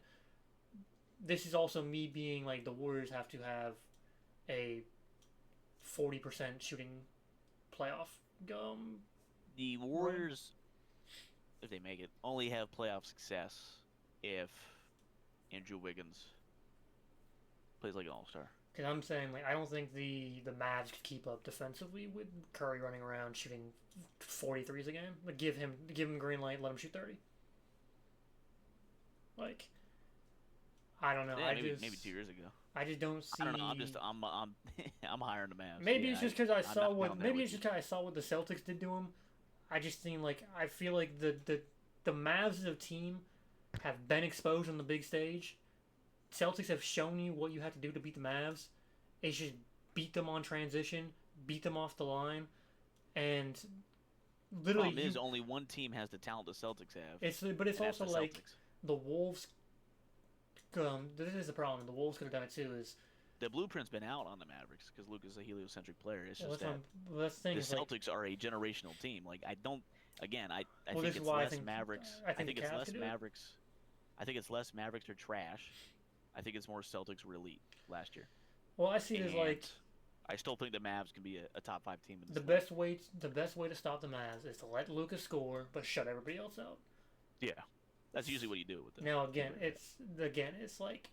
this is also me being like the Warriors have to have a 40% shooting playoff The run. Warriors, if they make it, only have playoff success if Andrew Wiggins plays like an all-star. Because I'm saying like I don't think the Mavs could keep up defensively with Curry running around shooting 43s a game. Like give him green light, let him shoot 30. Like I don't know. Yeah, maybe 2 years ago. I just don't I don't know. I'm see. just I'm I'm higher on the Mavs. Maybe Yeah, it's just because I I'm saw not what down there maybe with it's you. just because I saw what the Celtics did to him. I just think like I feel like the Mavs as a team have been exposed on the big stage. Celtics have shown you what you have to do to beat the Mavs. It's just beat them on transition, beat them off the line, and literally Problem is, only one team has the talent the Celtics have, it's and that's also the like Celtics. the Wolves. This is the problem. The Wolves could have done it too. Is The blueprint's been out on the Mavericks because Luke is a heliocentric player. It's well, just that that's the thing the is like Celtics are a generational team. Like I don't. Again, I well, think this is it's why less Mavericks. I I think think the it's Cavs less could do it. Mavericks. I think it's less Mavericks are trash. I think it's more Celtics were elite last year, Well, I see it as and like I still think the Mavs can be a top five team in the this league. best way to stop the Mavs is to let Lucas score but shut everybody else out. Yeah, that's usually what you do with them. Now it's like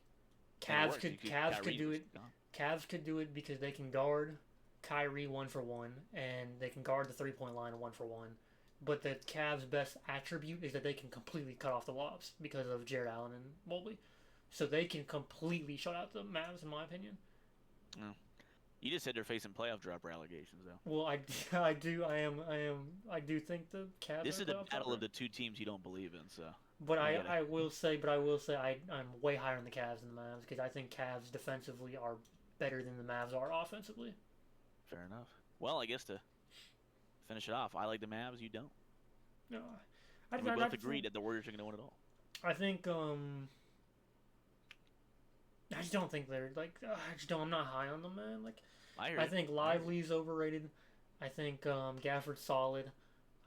And it works. You keep Cavs could Kyrie do just it. gone. Cavs could do it because they can guard Kyrie 1-for-1 and they can guard the 3-point line 1-for-1. But the Cavs' best attribute is that they can completely cut off the lobs because of Jared Allen and Mobley. So they can completely shut out the Mavs, in my opinion. No. You just said they're facing playoff dropper allegations, though. Well, I do think the Cavs This are is the playoff battle dropper. of the two teams you don't believe in, so But you gotta. I will say I'm way higher on the Cavs than the Mavs because I think Cavs defensively are better than the Mavs are offensively. Fair enough. Well, I guess to finish it off, I like the Mavs. You don't. No, And we both agree that the Warriors are going to win it all. I think I just don't think they're like I just don't. I'm not high on them, man. Like I hear I you. think Lively's overrated. I think Gafford's solid.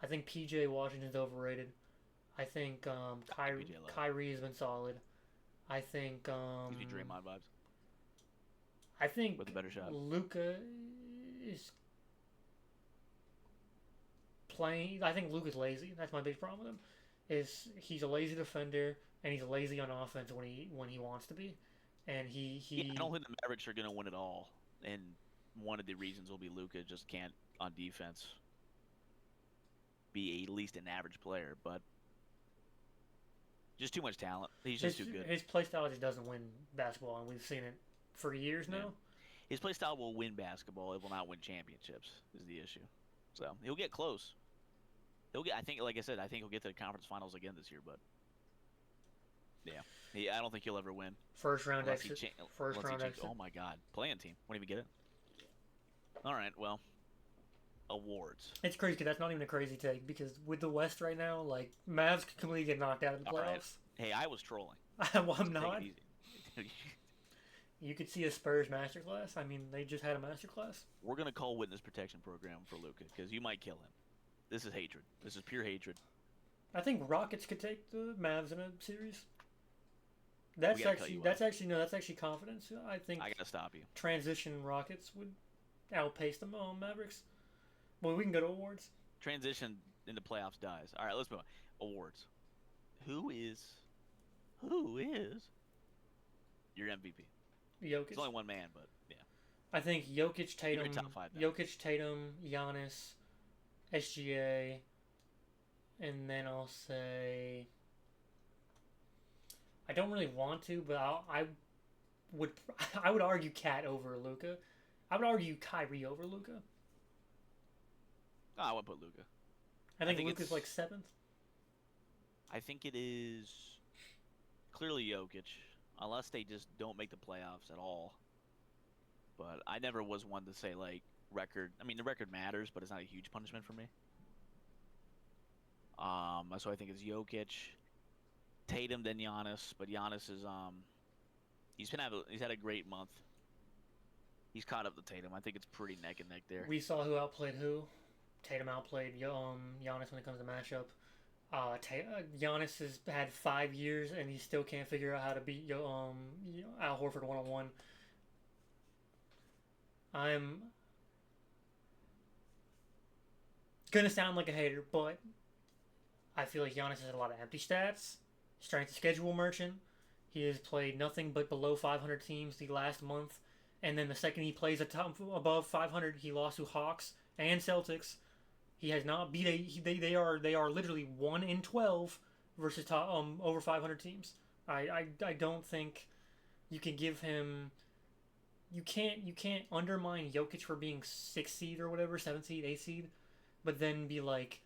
I think PJ Washington's overrated. I think PJ a lot. Kyrie has been solid. I think Gives me Draymond vibes I think with a better shot. Luca is playing. I think Luca's lazy. That's my big problem with him. Is he's a lazy defender and he's lazy on offense when he wants to be, and Yeah, I he don't think the Mavericks are going to win it all, and one of the reasons will be Luka just can't on defense be at least an average player, but just too much talent. He's just too good. his play style just doesn't win basketball, and we've seen it for years Yeah. now. His play style will win basketball. It will not win championships. Is the issue. So he'll get close. He'll get. I think, like I said, I think he'll get to the conference finals again this year. But yeah, I don't think he'll ever win First round unless exit. he First unless he round changes. exit. Oh my God, playing team. Won't even get it. All right. Well, awards. It's crazy because that's not even a crazy take because with the West right now, like Mavs could completely get knocked out of the All right. playoffs. Hey, I was trolling. Well, I'm Take not. it easy. You could see a Spurs masterclass. I mean, they just had a masterclass. We're gonna call witness protection program for Luca because you might kill him. This is hatred. This is pure hatred. I think Rockets could take the Mavs in a series. We gotta cut you off. That's actually confidence. I think I gotta stop you. transition Rockets would outpace the Mavericks. Well, we can go to awards. Transition into playoffs dies. All right, let's move on. Awards. Who is your MVP? Jokic. It's only one man, but yeah. I think Jokic, Give Tatum, me your top five then. Jokic, Tatum, Giannis, SGA, and then I'll say I don't really want to, but would I would argue Cat over Luca. I would argue Kyrie over Luca. Oh, I would put Luca. I think think Luca's it's- like seventh. I think it is clearly Jokic, unless they just don't make the playoffs at all. But I never was one to say like record. I mean, the record matters, but it's not a huge punishment for me. So I think it's Jokic, Tatum, then Giannis. But Giannis is he's had a great month. He's caught up to Tatum. I think it's pretty neck and neck there. We saw who outplayed who. Tatum outplayed Giannis when it comes to matchup. Giannis has had 5 years and he still can't figure out how to beat Al Horford 1-on-1. I'm gonna sound like a hater, but I feel like Giannis has a lot of empty stats. Strength of schedule merchant. He has played nothing but below 500 teams the last month, and then the second he plays a top above 500, he lost to Hawks and Celtics. He has not beat they are literally 1-12 versus top over 500 teams. I don't think you can give him. You can't undermine Jokic for being 6th seed or whatever, 7th seed, 8th seed, but then be like,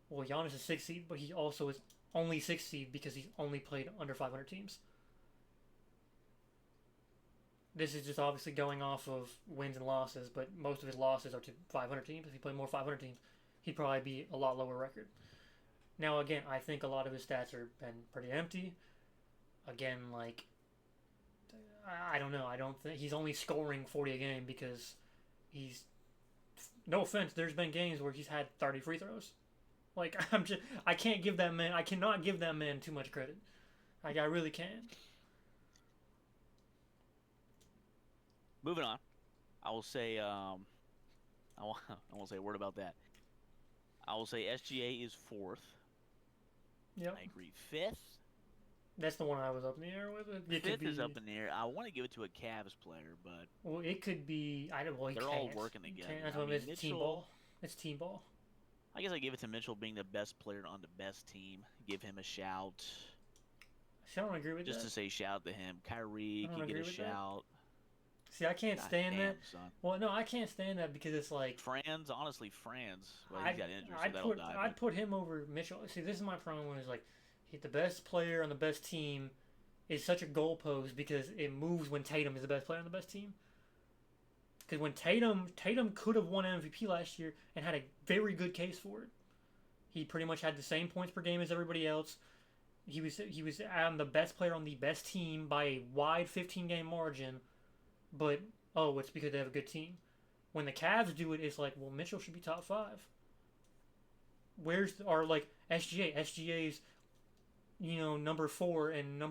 well, Giannis is 6th seed, but he also is only 6th seed because he's only played under 500 teams. This is just obviously going off of wins and losses, but most of his losses are to 500 teams. If he played more 500 teams, he'd probably be a lot lower record. Now, again, I think a lot of his stats are been pretty empty. Again, like, I don't know. I don't think he's only scoring 40 a game because he's. No offense, there's been games where he's had 30 free throws. Like, I can't give that man. I cannot give that man too much credit. I really can't. Moving on, I will say I won't say a word about that. I will say SGA is 4th. Yep. I agree. 5th. That's the one I was up in the air with. It could 5th be, is up in the air. I want to give it to a Cavs player, but well, it could be. I don't. Well, they're all working together. That's I what mean, it's team ball. It's team ball. I guess I give it to Mitchell being the best player on the best team. Give him a shout. See, I don't agree with Just that. to say shout to him. Kyrie can get a shout. See, I can't stand damn, that. Son. Well, no, I can't stand that because it's like Honestly, Franz. Well, he got injured, so that'll die. I'd put him over Mitchell. See, this is my problem. Is like, he's the best player on the best team is such a goalpost because it moves when Tatum is the best player on the best team. Because when Tatum could have won MVP last year and had a very good case for it. He pretty much had the same points per game as everybody else. He was the best player on the best team by a wide 15-game margin. But it's because they have a good team. When the Cavs do it, it's like, well, Mitchell should be top 5. Where's like SGA? SGA's number 4 and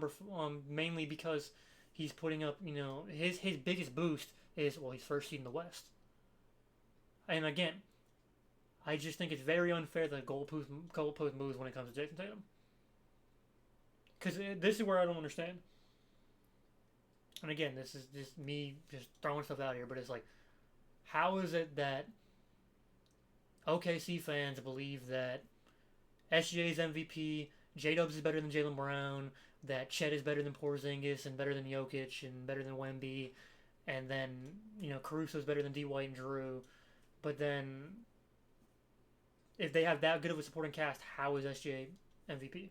mainly because he's putting up his biggest boost is he's first seed in the West. And again, I just think it's very unfair that goalpost moves when it comes to Jason Tatum. Because this is where I don't understand. And again, this is just me just throwing stuff out here, but it's like, how is it that OKC fans believe that SGA's MVP, J-Dubs is better than Jaylen Brown, that Chet is better than Porzingis and better than Jokic and better than Wemby, and then, Caruso's better than D. White and Drew, but then if they have that good of a supporting cast, how is SGA MVP?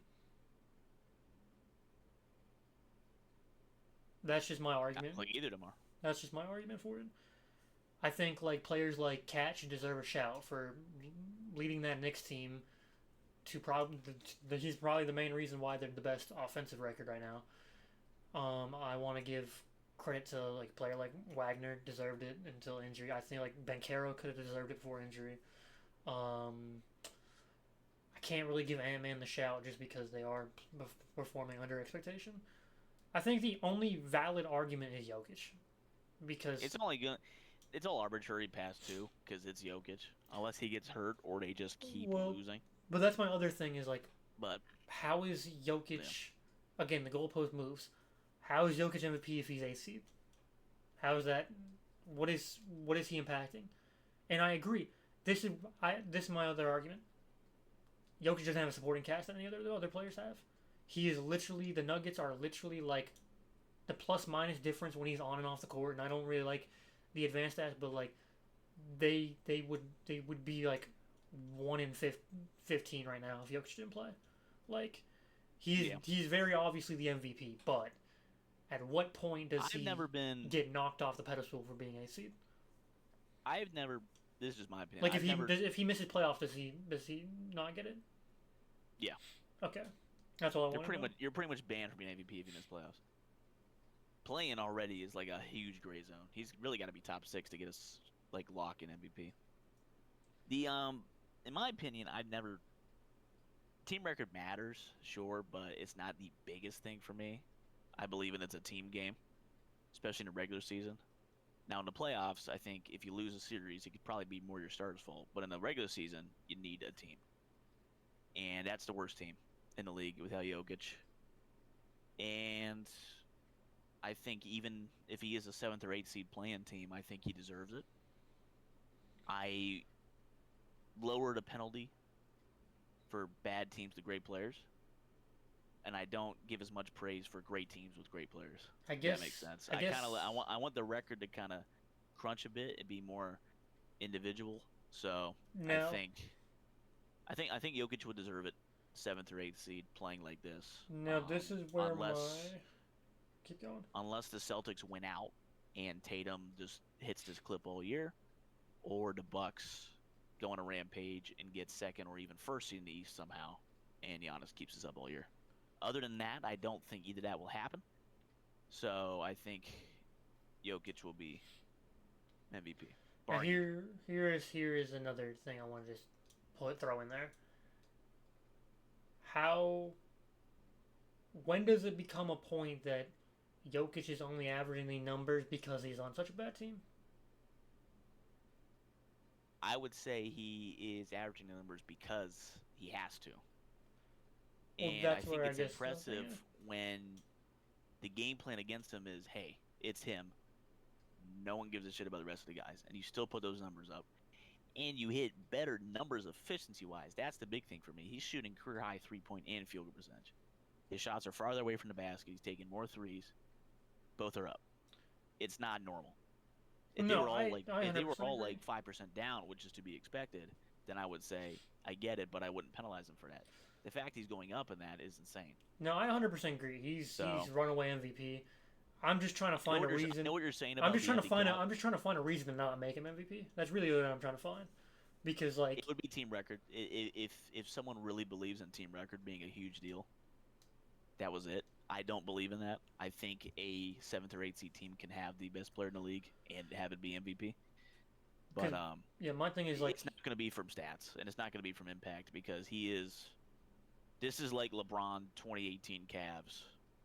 That's just my argument. Like either tomorrow. That's just my argument for it. I think like players like Cat should deserve a shout for leading that Knicks team to he's probably the main reason why they're the best offensive record right now. I want to give credit to like a player like Wagner deserved it until injury. I think like Banchero could have deserved it before injury. I can't really give Ant-Man the shout just because they are performing under expectation. I think the only valid argument is Jokic, because it's all arbitrary past 2 because it's Jokic, unless he gets hurt or they just keep losing. But that's my other thing is like, but how is Jokic? Yeah. Again, the goalpost moves. How is Jokic MVP if he's 8th seed? How is that? What is he impacting? And I agree. This is my other argument. Jokic doesn't have a supporting cast that any other players have. He is literally, the Nuggets are literally like the plus minus difference when he's on and off the court, and I don't really like the advanced stats, but like they would be like 1 in 15 right now if Jokic didn't play. Like he's very obviously the MVP, but at what point does he get knocked off the pedestal for being a seed? I've never. This is just my opinion. Like if he misses playoffs, does he not get it? Yeah. Okay. That's all I want. You're pretty much banned from being MVP if you miss playoffs. Playing already is like a huge gray zone. He's really got to be top 6 to get us like lock in MVP. In my opinion, I've never team record matters, sure, but it's not the biggest thing for me. I believe in it's a team game, especially in the regular season. Now in the playoffs, I think if you lose a series, it could probably be more your starter's fault. But in the regular season, you need a team, and that's the worst team in the league without Jokic. And I think even if he is a seventh or eighth seed playing team, I think he deserves it. I lowered a penalty for bad teams to great players, and I don't give as much praise for great teams with great players. I If guess. that makes sense. I I guess. kind of I want the record to kind of crunch a bit and be more individual. So I No. think I think Jokic would deserve it, seventh or eighth seed playing like this. Now this is where Unless my. Keep going. unless the Celtics win out and Tatum just hits this clip all year, or the Bucks go on a rampage and get second or even first seed in the East somehow, and Giannis keeps us up all year. Other than that, I don't think either that will happen. So I think Jokic will be MVP. Now Barring here is another thing I want to just throw in there. How when does it become a point that Jokic is only averaging the numbers because he's on such a bad team? I would say he is averaging the numbers because he has to. Well, And I that's think where I it's guess impressive when the game plan against him is, hey, it's him. No one gives a shit about the rest of the guys. And you still put those numbers up. And you hit better numbers efficiency-wise. That's the big thing for me. He's shooting career-high three-point and field goal percentage. His shots are farther away from the basket. He's taking more threes. Both are up. It's not normal. If no, I if they were 100% all agree. like 5% down, which is to be expected, then I would say I get it, but I wouldn't penalize him for that. The fact he's going up in that is insane. No, I 100% agree. He's So runaway MVP. I'm just trying to find a I reason. know what you're saying I'm about just the trying to find a. handicap. I'm just trying to find a reason to not make him MVP. That's really what I'm trying to find, because It like would be team record. If someone really believes in team record being a huge deal, that was it. I don't believe in that. I think a seventh or eighth seed team can have the best player in the league and have it be MVP. But yeah, my thing is like it's not going to be from stats, and it's not going to be from impact because he is. This is like LeBron 2018 Cavs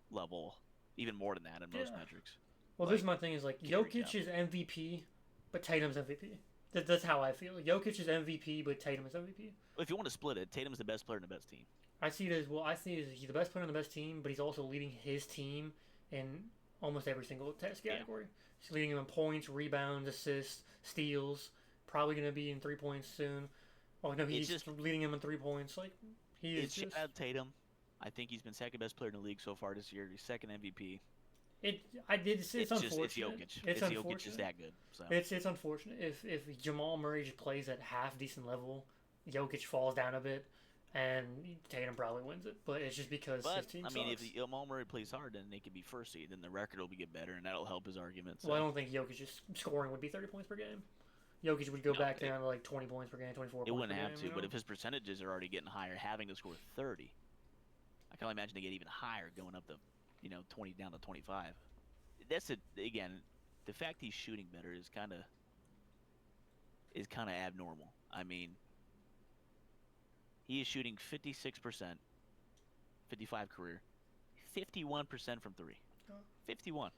level, even more than that in most yeah. metrics. Well, this is my thing is like Gary Jokic Cap. is MVP, but Tatum's MVP. That's how I feel. Jokic is MVP, but Tatum is MVP. If you want to split it, Tatum's the best player in the best team. I see it as well. I see it as he's the best player on the best team, but he's also leading his team in almost every single test category. Yeah. He's leading them in points, rebounds, assists, steals. Probably going to be in 3 points soon. Oh no, he's just leading him in 3 points. Like he is just. Shout out Tatum. I think he's been second best player in the league so far this year. He's second MVP. It's unfortunate. It's Jokic. It's unfortunate. Jokic is that good. So. It's unfortunate if Jamal Murray just plays at half decent level, Jokic falls down a bit, and Tatum probably wins it. But it's just because his team sucks. If Jamal Murray plays hard, then they could be first seed. Then the record will get better, and that'll help his argument. So. Well, I don't think Jokic's scoring would be 30 points per game. Jokic would go back down to like 20 points per game, 24 points per game. It wouldn't have to, but if his percentages are already getting higher, having to score 30, I can only imagine they get even higher going up to, 20 down to 25. That's it. Again, the fact he's shooting better is kind of abnormal. I mean, he is shooting 56%, 55 career, 51% from three. 51.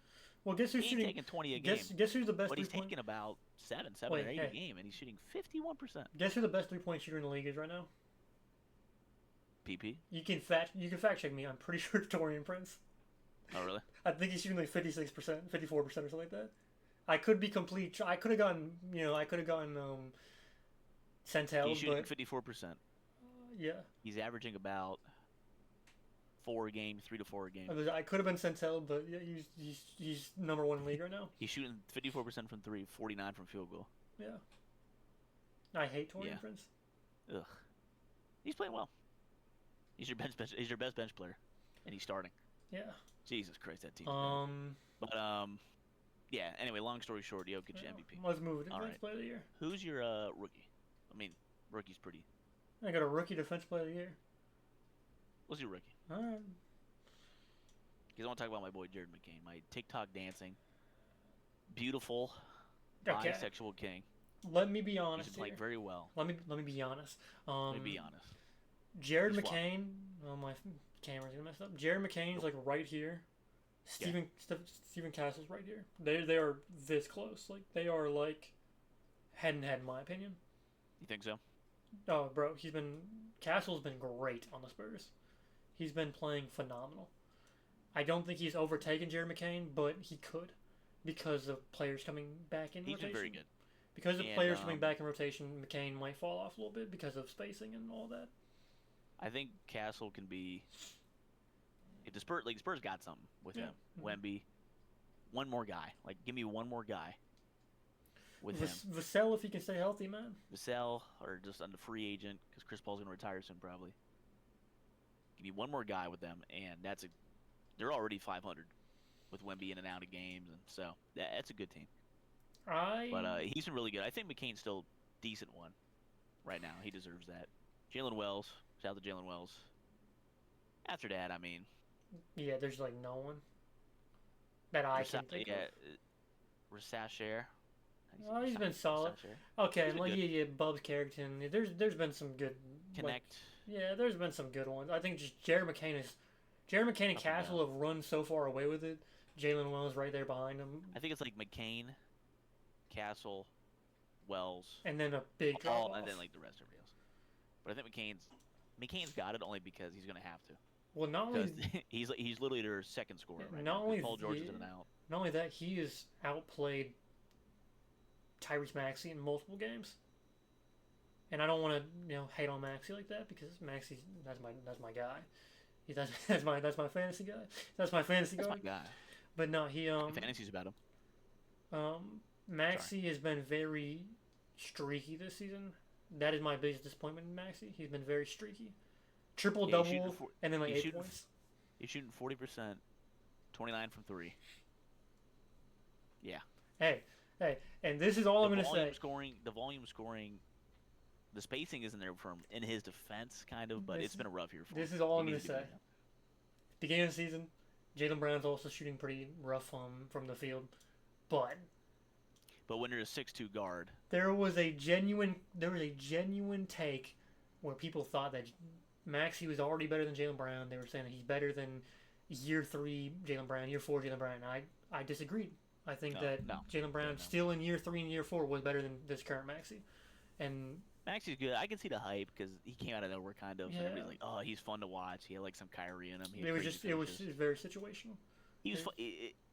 Well, guess who's shooting? Taking 20 a game. Guess who's the best? But he's taking about 7 or 8 a game, and he's shooting 51%. Guess who the best 3-point shooter in the league is right now? PP. You can fact check me. I'm pretty sure it's Torian Prince. Oh really? I think he's shooting like 56%, 54% or something like that. I could be complete. I could have gotten Centel. He's shooting 54%. Yeah. He's averaging about 4 a game, 3 to 4 a game. I could have been Centel, but yeah, he's number one in the league right now. He's shooting 54% from 3, 49 from field goal. Yeah. I hate Torian Prince. Ugh. He's playing well. He's your best bench player, and he's starting. Yeah. Jesus Christ, that team. But yeah. Anyway, long story short, Jokic MVP. Let's move to defense player of the year. Who's your rookie? I mean, rookie's pretty. I got a rookie defense player of the year. What's your rookie? All right. Because I want to talk about my boy Jared McCain, my TikTok dancing, beautiful, Okay. bisexual king. Let me be honest. He's playing very well. Let me be honest. Let me be honest. Jared You swap. McCain. Oh, my camera's gonna mess up. Jared McCain's like right here. Yeah. Stephen Castle's right here. They are this close. Like they are like head and head in my opinion. You think so? Oh, bro, Castle's been great on the Spurs. He's been playing phenomenal. I don't think he's overtaken Jared McCain, but he could because of players coming back in He's rotation. been very good. Because of And players coming back in rotation, McCain might fall off a little bit because of spacing and all that. I think Castle can be. If the Spurs got something with him, Wemby, one more guy. Like, give me one more guy with him. Vassell, if he can stay healthy, man. Vassell, or just on the free agent, because Chris Paul's going to retire soon, probably. Give me one more guy with them, and they're already 500 with Wemby in and out of games, and so that's a good team. But he's been really good. I think McCain's still a decent one right now. He deserves that. Jalen Wells, shout out to Jalen Wells. After that, I mean, yeah, there's like no one that I can think of. Rasacher. Oh, he's been solid. Okay, He's like yeah, Bubs Carrington. There's been some good Connect. Yeah, there's been some good ones. I think just Jared McCain and Castle have run so far away with it. Jalen Wells right there behind him. I think it's like McCain, Castle, Wells, and then a big drop off. And then like the rest of everybody else. But I think McCain's got it only because he's gonna have to. Well, not only he's literally their second scorer right not now. Only Paul George is in and out. Not only that, he has outplayed Tyrese Maxey in multiple games. And I don't want to hate on Maxey like that because Maxey that's my guy. That's my fantasy guy. That's my fantasy guy. That's my guy. But no, he fantasies about him. Maxey has been very streaky this season. That is my biggest disappointment in Maxey. He's been very streaky. Triple double and then like 8 points. He's shooting 40%, 29 from 3. Yeah. Hey, and this is all I'm going to say. The volume scoring, the spacing isn't there for him in his defense, kind of, but it's been a rough year for him. This is all I'm going to say. Beginning of the season, Jaylen Brown's also shooting pretty rough from the field, but when you're a 6'2" guard, there was a genuine take where people thought that Maxey was already better than Jaylen Brown. They were saying that he's better than year 3 Jaylen Brown, year 4 Jaylen Brown. And I disagreed. I think Jaylen Brown still in year 3 and year 4 was better than this current Maxey. And Maxey's good. I can see the hype because he came out of nowhere, kind of. Yeah. And everybody's like, "Oh, he's fun to watch. He had like some Kyrie in him." It was very situational. He was.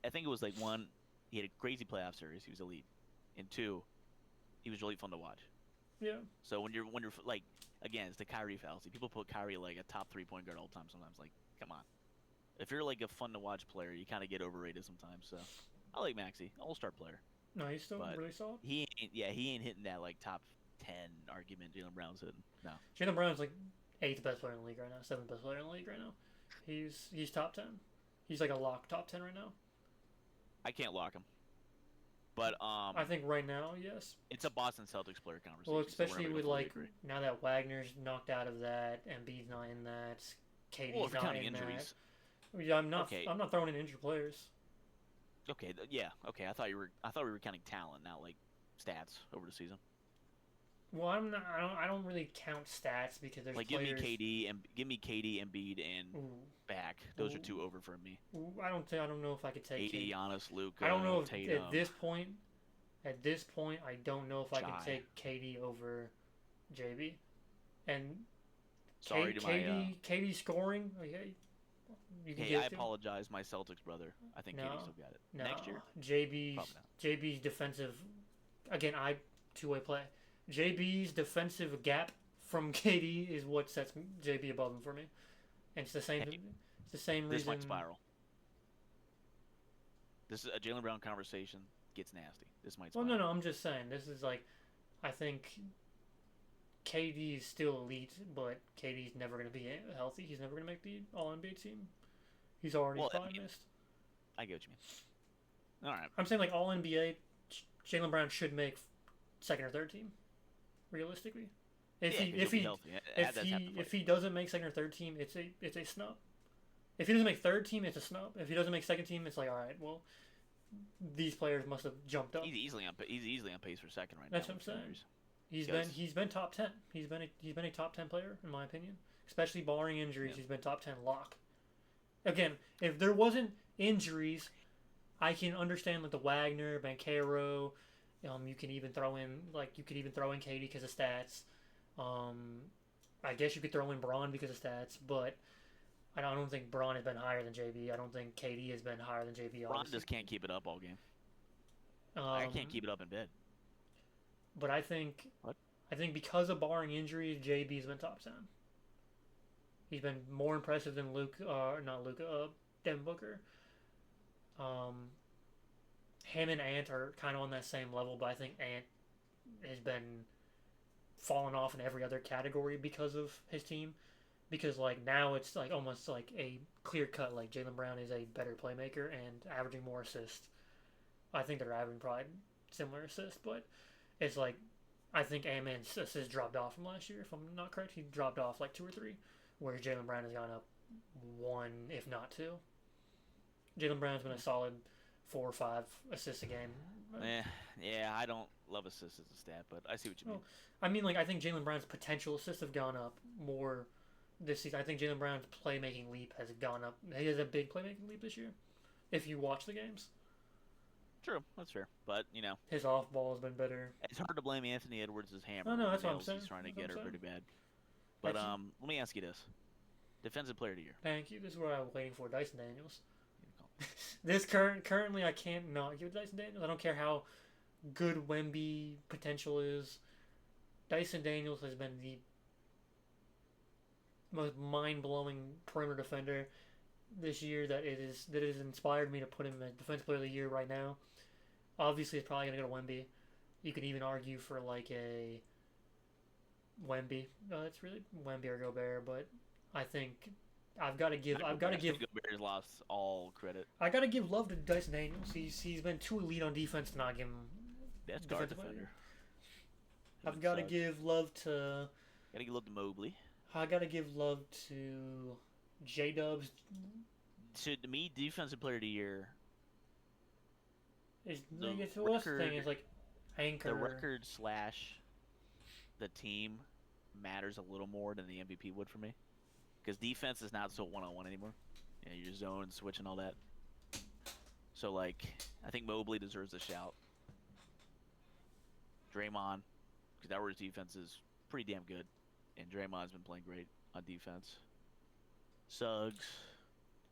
I think it was like 1, he had a crazy playoff series. He was elite, and 2, he was really fun to watch. Yeah. So when you're like, again, it's the Kyrie fallacy. People put Kyrie like a top 3-point guard all the time. Sometimes, like, come on. If you're like a fun to watch player, you kind of get overrated sometimes. So I like Maxey, all-star player. No, he's still really solid. He ain't hitting that like top 10 argument Jaylen Brown's hitting. No. Jaylen Brown's like 8th best player in the league right now, 7th best player in the league right now. He's top 10. He's like a lock top 10 right now. I can't lock him. But I think right now, yes. It's a Boston Celtics player conversation. Well, especially with like now that Wagner's knocked out of that, Embiid's not in that, KD's not in injuries. That. Yeah, I'm not throwing in injured players. Okay, yeah, okay. I thought we were counting talent, not like stats over the season. Well, I'm not. I don't really count stats because there's like players... give me KD, Embiid, and back. Those are 2 over for me. I don't know if I could take KD, Giannis, Luka. I don't know if Tatum. at this point, I don't know if I can take KD over JB. And sorry to my KD scoring. I apologize, my Celtics brother. I think KD still got it next year. JB's defensive. Again, two-way play. JB's defensive gap from KD is what sets JB above him for me, and it's the same. It's the same reason. This might spiral. This is a Jaylen Brown conversation gets nasty. This might spiral. Well, no. I'm just saying. This is like, I think KD is still elite, but KD's never going to be healthy. He's never going to make the All-NBA team. He's already probably missed. I get what you mean. All right. I'm saying like All-NBA, Jaylen Brown should make second or third team. Realistically, if he doesn't make second or third team, it's a snub. If he doesn't make third team, it's a snub. If he doesn't make second team, it's like, all right, well, these players must have jumped up. He's easily on pace for second right now. That's what I'm saying. He's been top 10. He's been a top 10 player in my opinion, especially barring injuries. Yeah. He's been top 10 lock. Again, if there wasn't injuries, I can understand like the Wagner, Banchero. You can even throw in Katie because of stats. Um, I guess you could throw in Braun because of stats, but I don't think Braun has been higher than JB. I don't think KD has been higher than JB. Braun Obviously, just can't keep it up all game. I um, can't keep it up in bed. but What? I think because of barring injuries, JB's been top 10. He's been more impressive than not Luke, Devin Booker. Um, him and Ant are kind of on that same level, but I think Ant has been falling off in every other category because of his team. Because like now it's like almost like a clear cut like Jaylen Brown is a better playmaker and averaging more assists. I think they're averaging probably similar assists, but it's like I think Ant-Man's assists dropped off from last year. If I'm not correct, he dropped off like 2 or 3, whereas Jaylen Brown has gone up 1, if not 2. Jaylen Brown's been a solid 4 or 5 assists a game. Yeah, I don't love assists as a stat, but I see what you mean. Well, I mean, like I think Jaylen Brown's potential assists have gone up more this season. I think Jaylen Brown's playmaking leap has gone up. He has a big playmaking leap this year. If you watch the games, True, that's fair. But his off ball has been better. it's hard to blame Anthony Edwards' hammer. Oh no, that's the what I'm nails saying. He's trying to That's what get I'm her saying. pretty bad. But Actually, let me ask you this: Defensive Player of the Year. thank you. This is what I was waiting for. Dyson Daniels. This currently I can't not give it to Dyson Daniels. I don't care how good Wemby potential is. Dyson Daniels has been the most mind-blowing perimeter defender this year that has inspired me to put him as Defensive Player of the Year right now. Obviously, it's probably gonna go to Wemby. You could even argue for like a Wemby. No, it's really Wemby or Gobert, but I think I've got to give Gobert's lost all credit. I got to give love to Dyson Daniels. He's been too elite on defense to not give him Best guard defensive player. defender. I've got to give love to. Gotta give love to Mobley. I got to give love to J Dubs. To me, Defensive Player of the Year. Is The it's the worst record- thing is like anchor. The record / the team matters a little more than the MVP would for me, because defense is not so one-on-one anymore. Your zone and switch and all that. So like, I think Mobley deserves a shout. Draymond, because that Warriors defense is pretty damn good, and Draymond's been playing great on defense. Suggs,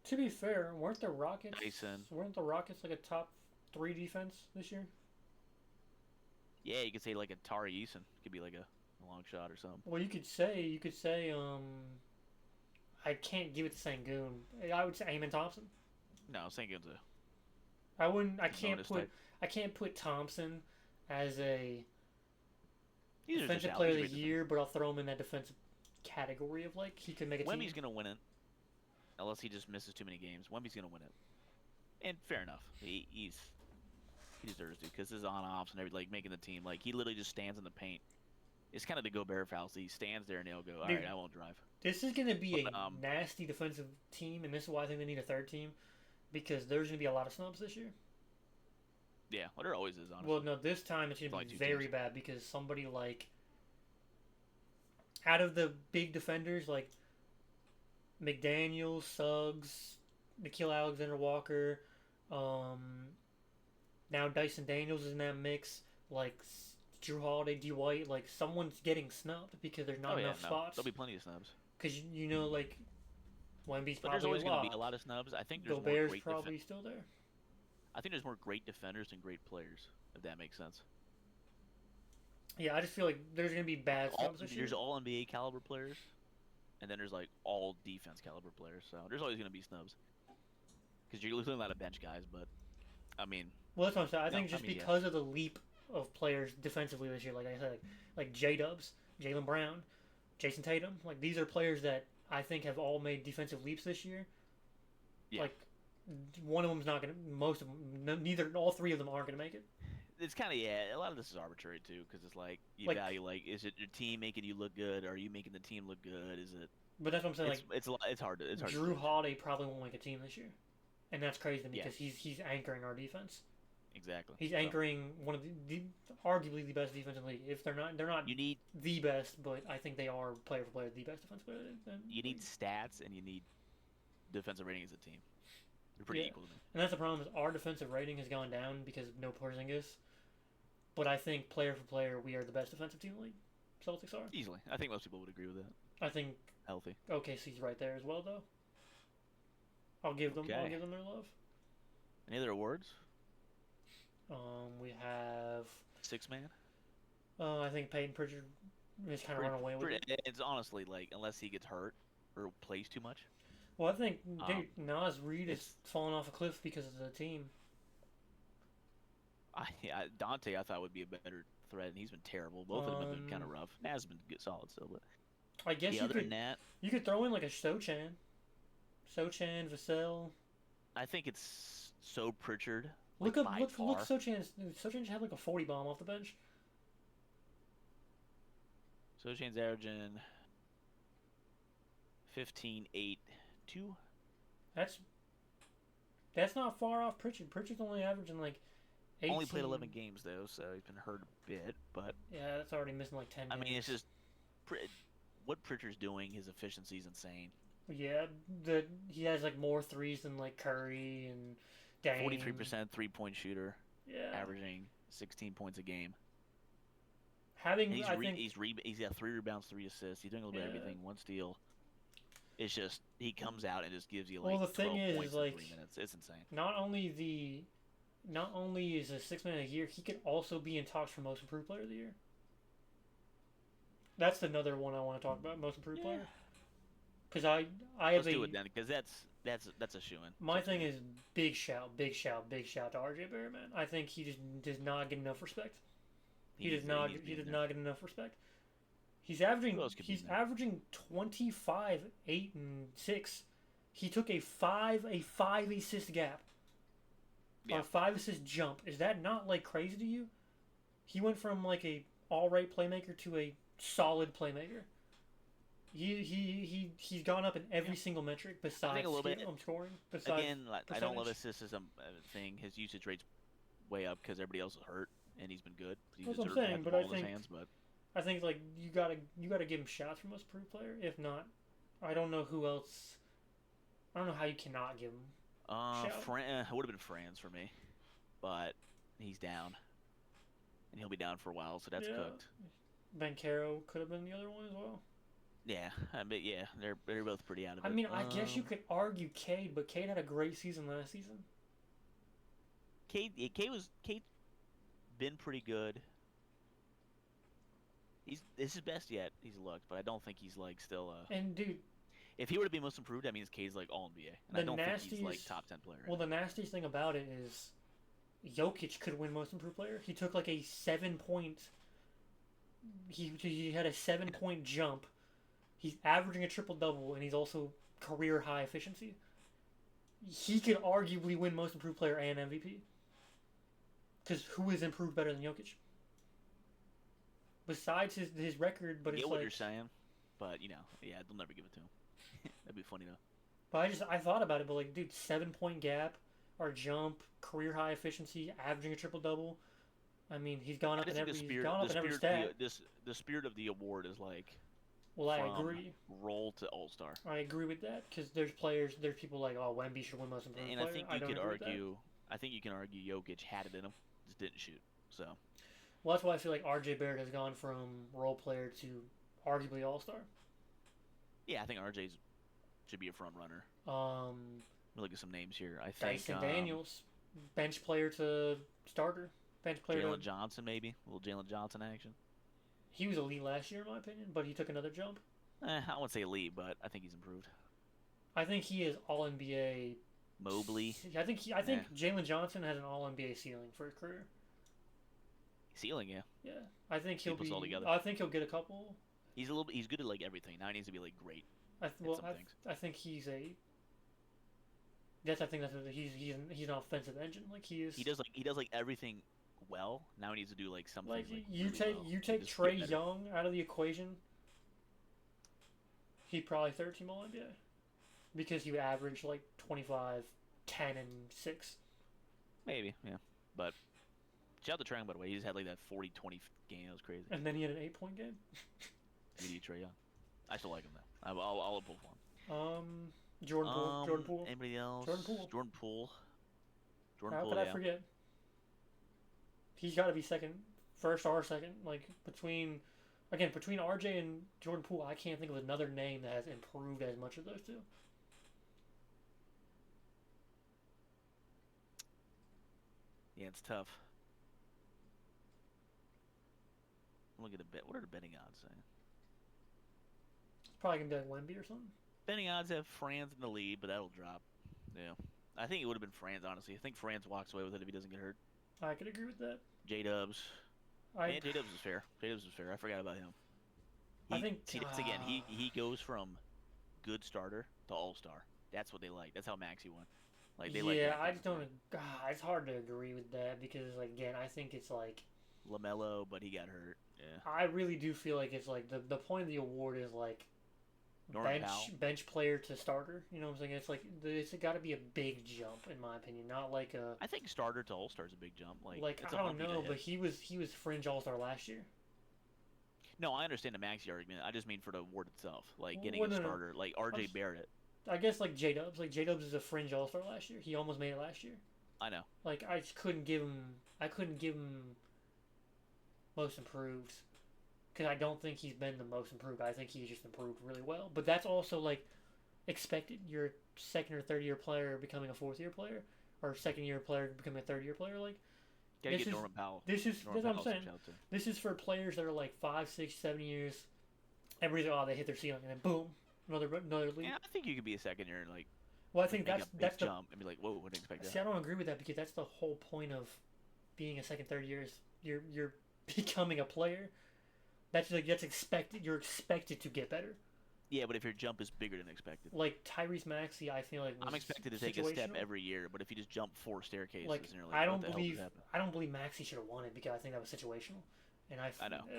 To be fair, weren't the Rockets? Dyson. Weren't the Rockets like a top 3 defense this year? Yeah, you could say like a Tari Eason could be like a long shot or something. Well, you could say I can't give it to Sengun. I would say Amen Thompson. No, Sengun's I can't put Thompson as a he's defensive player of the year, but I'll throw him in that defensive category of like he could make a team. Wemby's gonna win it, unless he just misses too many games. Wemby's gonna win it, and fair enough. He deserves to, because his on-offs and everything, like making the team. Like he literally just stands in the paint. It's kind of the Gobert fallacy. He stands there and he'll go, all right, I won't drive. This is going to be a nasty defensive team, and this is why I think they need a third team, because there's going to be a lot of snubs this year. Yeah, well, there always is, honestly. Well, no, this time it's going to Only be 2 very teams. bad, because somebody like out of the big defenders like McDaniel, Suggs, Nikhil Alexander-Walker, now Dyson Daniels is in that mix, like Drew Holiday, D. White, like someone's getting snubbed because there's not enough spots. There'll be plenty of snubs. Because like Wemby's But there's probably always going to locked. be a lot of snubs. I think there's more Gobert's great probably still there. I think there's more great defenders than great players, if that makes sense. Yeah, I just feel like there's gonna be bad snubs this year. There's all NBA caliber players, and then there's like all defense caliber players. So there's always going to be snubs. Because you're losing a lot of bench guys, but I mean, Well, that's what I'm saying. I think yeah. because of the leap of players defensively this year, like I said, like J Dubs, Jaylen Brown, Jason Tatum, like these are players that I think have all made defensive leaps this year. Yeah. Like one of them's not gonna. Most of them, neither. All 3 of them aren't gonna make it. it's kind of, yeah, a lot of this is arbitrary too, because it's like you Like- value, like, is it your team making you look good? Are you making the team look good? Is it? But that's what I'm saying. It's, Like it's a lot. It's hard to. Drew Holiday probably won't make a team this year, and that's crazy to me Yeah. because he's anchoring our defense. exactly. He's So anchoring one of the arguably the best defense in the league. If they're not you need the best, but I think they are player for player the best defense player in you the need league. stats and you need defensive rating as a team. They're pretty Yeah, equal to me. and that's the problem is our defensive rating has gone down because of no Porzingis. But I think player for player, we are the best defensive team in the league. Celtics are. Easily. I think most people would agree with that. I think Healthy. OKC's right there as well, though. I'll Okay. give them their love. Any other awards? We have. Six man. I think Peyton Pritchard has kind of run away with it. It's honestly like unless he gets hurt or plays too much. Well, I think Um, Nas Reed is it's falling off a cliff because of the team. Dante I thought would be a better threat, and he's been terrible. Both of them have been kind of rough. Nas has been good, solid still, but I guess other than that, you could throw in like a Sochan, Vassell. I think it's so Pritchard. Look Like, up by look far. look Sochan's. Sochan had like a 40 bomb off the bench. Sochan's averaging 15, 8, 2. That's not far off Pritchard. Pritchard's only averaging like 18. Only played 11 games though, so he's been hurt a bit. But Yeah, that's already missing like 10 I games. mean, it's just what Pritchard's doing. His efficiency is insane. Yeah, he has like more threes than like Curry and Dame. 43% 3-point shooter, Yeah, averaging 16 points a game. having And I think he's got 3 rebounds, 3 assists. He's doing a little bit of Yeah. everything. 1 steal. It's just he comes out and just gives you Well, like the 12 thing is, points like, in 3 minutes. It's insane. not only is a 6 man a year, he could also be in talks for most improved player of the year. That's another one I want to talk about, most improved player. Because I have Let's do it then, because that's a shoo-in. My thing is big shout to RJ Barrett, man. I think he just does not get enough respect. He does not get enough respect. He's averaging Who else could be in there? 25, 8, and 6. He took a 5 assist gap. Yeah. A 5 assist jump. Is that not like crazy to you? He went from like a all right playmaker to a solid playmaker. He's gone up in every single metric besides a little bit. scoring. Besides Again, I don't love percentage. assists as a thing. His usage rate's way up because everybody else is hurt, and he's been good. He That's what I'm deserves to saying, have the but I ball in his think- hands, but I think like you gotta give him shots for most improved player. If not, I don't know who else. I don't know how you cannot give him. Shout. it would have been Franz for me, but he's down, and he'll be down for a while, so that's Yeah. cooked. Bancaro could have been the other one as well. Yeah, they're both pretty out of it. I mean, I guess you could argue Cade, but Cade had a great season last season. Cade been pretty good. This is his best yet. He's looked, but I don't think he's like still. And dude, If he were to be most improved, that means Cade's like all NBA, and The I don't think he's like nastiest- top 10 player. well, the nastiest thing about it is Jokic could win most improved player. He took like a 7-point. He had a 7-point jump. He's averaging a triple double, and he's also career high efficiency. He could arguably win most improved player and MVP. Because who is improved better than Jokic? Besides his record, but I it's get what like. you're saying, but yeah, they'll never give it to him. That'd be funny though. But I thought about it, but like, dude, 7-point gap, or jump, career high efficiency, averaging a triple double. I mean, he's gone I up in just think every. He's gone up in every stat. the spirit of the award is like Well, I from agree. role to all star, I agree with that because there's people like, oh, Wemby should win most improved and player. I think don't you could agree with that. argue. I think you can argue Jokic had it in him, just didn't shoot. So Well, that's why I feel like RJ Barrett has gone from role player to arguably all star. yeah, I think RJ's should be a front runner. We'll look at some names here. I think Dyson Daniels, bench player to starter, bench player Jalen to. Johnson maybe a little Jalen Johnson action. He was elite last year, in my opinion, but he took another jump. I wouldn't say elite, but I think he's improved. I think he is all NBA. Mobley I think Jalen Johnson has an all NBA ceiling for his career. ceiling, yeah. Yeah, I think he'll Keep us be. all together. I think he'll get a couple. He's good at like everything. Now he needs to be like great. I some things. think he's a. He's an offensive engine. Like he is. He does like everything well. Now he needs to do like something. Like Like, you really take well. you take Just Trey get better. Young out of the equation. He'd probably third team all NBA, because he would average like 25, 10, and 6. Maybe, yeah. But shout out to Trae Young, by the way. He just had like that 40-20 game. That was crazy. And then he had an 8-point game. Media Trae Young. I still like him though. I'll pull for him. Jordan Poole. Jordan Poole. Anybody else? Jordan Poole. Jordan Poole. Jordan How Poole. could I Yeah. forget? He's got to be second, first or second. Like between RJ and Jordan Poole, I can't think of another name that has improved as much as those two. Yeah, it's tough. I'm looking at bet. What are the betting odds saying? It's probably gonna be like Wemby or something. Betting odds have Franz in the lead, but that'll drop. Yeah. I think it would have been Franz, honestly. I think Franz walks away with it if he doesn't get hurt. I could agree with that. J-Dubs. I Man, J-Dubs is fair. J-Dubs is fair. I forgot about him. I think See, that's again, he goes from good starter to all-star. That's what they like. That's how Maxey won. Like they like yeah, that I kind just of don't. player. God, it's hard to agree with that because, like, again, I think it's like LaMelo, but he got hurt. Yeah. I really do feel like it's like the point of the award is like Norman Powell. bench player to starter. You know what I'm saying? It's like it's got to be a big jump in my opinion, not like a I think starter to all-star is a big jump. Like it's I a don't hump you know, to but hit. he was fringe all-star last year. No, I understand the Maxey argument. I just mean for the award itself, like getting Well, a no, no. starter, like R.J. Barrett. I guess like J-Dubs. Like J-Dubs is a fringe all-star last year. He almost made it last year. I know. Like I just couldn't give him. I couldn't give him most improved because I don't think he's been the most improved. I think he's just improved really well. But that's also like expected. You're a second or third year player becoming a fourth year player, or second year player becoming a third year player. Like Gotta this get is- Norman Powell. this is Norman that's what I'm Powell's saying. a shout too. This is for players that are like 5, 6, 7 years. Everybody's like, oh, they hit their ceiling, and then boom, another league. Yeah, I think you could be a second year and like Well, I think make that's a big that's the jump and be like, whoa, wouldn't expect see. that. I don't agree with that because that's the whole point of being a second, third year is you're becoming a player. That's like that's expected. You're expected to get better. Yeah, but if your jump is bigger than expected, Like Tyrese Maxey, I feel like I'm was expected to take a step situational. every year. But if you just jump 4 staircases, Like and you're like, I what don't the hell believe just happened? I don't believe Maxey should have won it because I think that was situational. And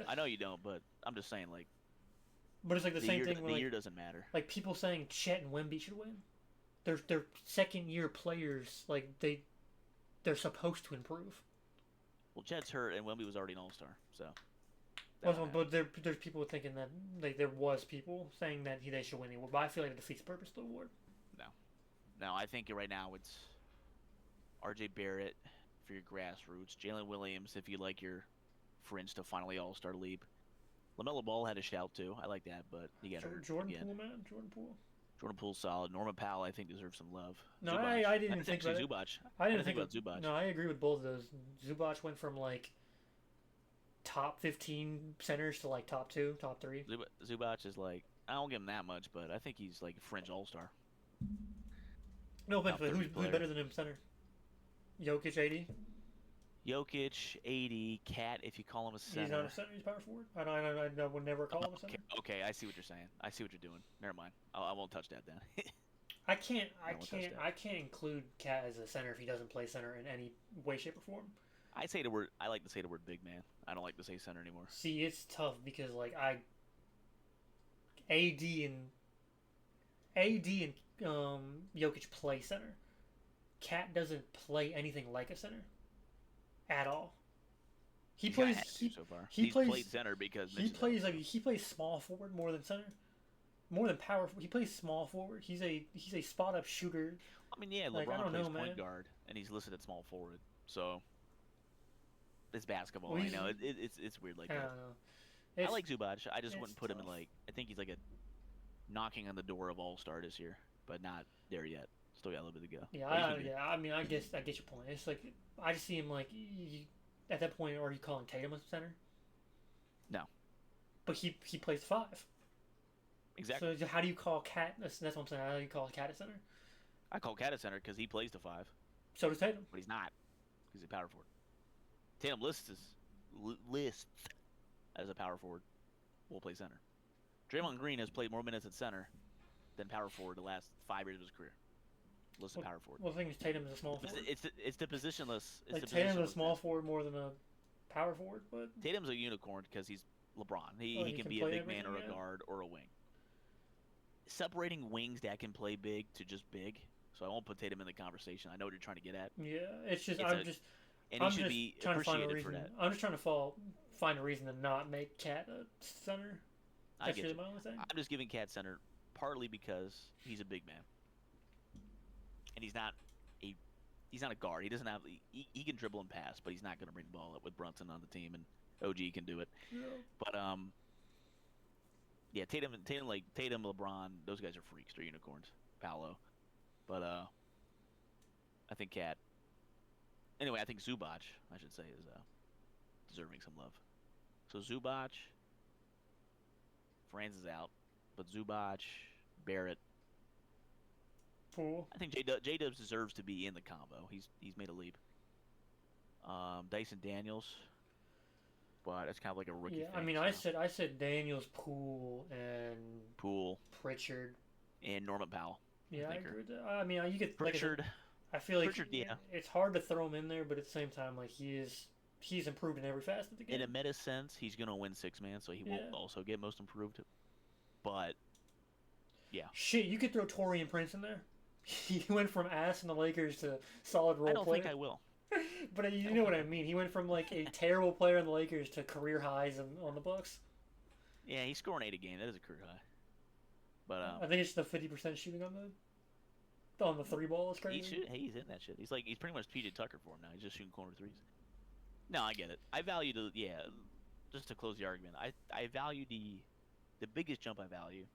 I know you don't, but I'm just saying like But it's like the same year, thing. the Where, like, year doesn't matter. like people saying Chet and Wemby should win. They're second year players. Like they're supposed to improve. Well, Chet's hurt and Wemby was already an all-star, so. that Well, don't but there's people thinking that like there was people saying that they should win the award, but I feel like it defeats the purpose of the award. matter. No, I think right now it's R.J. Barrett for your grassroots, Jalen Williams if you like your fringe to finally all-star leap. LaMelo Ball had a shout too. I like that, but he got hurt Jordan again. Poole, man, Jordan Poole. Jordan Poole's solid. Norman Powell, I think, deserves some love. No, Zubac. I didn't think actually about Zubac. I didn't think about Zubac. No, I agree with both of those. Zubac went from like top 15 centers to like top 2, top 3. Zubac is like, I don't give him that much, but I think he's like a fringe all-star. No offense, Top but 30 who's player. better than him center? Jokic, AD. Jokic, 80, Cat, if you call him a center. He's not a center. He's power forward. I would never call him a center. Okay, I see what you're saying. I see what you're doing. Never mind. I won't touch that then. I can't won't touch that. I can't include Cat as a center if he doesn't play center in any way, shape, or form. I like to say the word big man. I don't like to say center anymore. See, it's tough because like AD and Jokic play center. Cat doesn't play anything like a center at all. He He's kinda plays had to so far. he He's plays- played center because he Mitch is out. plays like he plays small forward more than center. More than power. He plays small forward. He's a spot up shooter. I mean, yeah, like, I LeBron don't plays know, point man. guard and he's listed at small forward. So it's basketball. Well, I he's- know it's weird like I that. don't know. I It's- like Zubac. I just it's wouldn't put him in tough. like. I think he's like a knocking on the door of All-Star this year, but not there yet. Still got a little bit to go. Yeah, But he could be. I mean, I get your point. It's like I just see him like at that point. Are you calling Tatum a center? No. But he plays 5. Exactly. So how do you call Cat? That's what I'm saying. How do you call Cat a center? I call Cat a center because he plays the 5, So does Tatum. but he's not. He's a power forward. Tatum lists as a power forward. Will play center. Draymond Green has played more minutes at center than power forward the last 5 years of his career. Listed power forward. Well, the thing is, Tatum is a small forward. It's the positionless. It's Like the Tatum's a positionless small man. forward more than a power forward, but Tatum's a unicorn because he's LeBron. He he can can be a play big man or a everything, yeah. guard or a wing. Separating wings that can play big to just big. So I won't put Tatum in the conversation. I know what you're trying to get at. yeah, it's just It's and he I'm should just be trying to find a appreciated for reason. that. I'm just trying to find a reason to not make Cat a center. I That's get really you. my only thing. I'm just giving Cat center partly because he's a big man, and he's not a guard. He doesn't have he can dribble and pass, but he's not going to bring the ball up with Brunson on the team, and OG can do it. Yeah. But yeah, Tatum, LeBron, those guys are freaks. They're unicorns. Paolo, but I think Cat. Anyway, I think Zubac, I should say, is deserving some love. So Zubac, Franz is out, but Zubac, Barrett. Pool. I think J Dubs deserves to be in the combo. He's made a leap. Dyson Daniels, but it's kind of like a rookie Yeah, thing. I mean, so. I said Daniels, Poole, and Poole Pritchard. and Norman Powell. Yeah, I think agree with that. I mean, you get Pritchard. I feel like Pritchard, yeah. it's hard to throw him in there, but at the same time, like he's improved in every facet of the game. In a meta sense, he's gonna win 6-man, so he won't also get most improved. But yeah, shit, you could throw Torian Prince in there. He went from ass in the Lakers to solid role player. I don't think I will. But you know what I mean. He went from like a terrible player in the Lakers to career highs on the Bucks. Yeah, he's scoring 8 a game. That is a career high. But I think it's the 50% shooting on the three ball is crazy. He's in that shit. He's pretty much PJ Tucker for him now. He's just shooting corner threes. No, I get it. I value just to close the argument. I value the biggest jump I value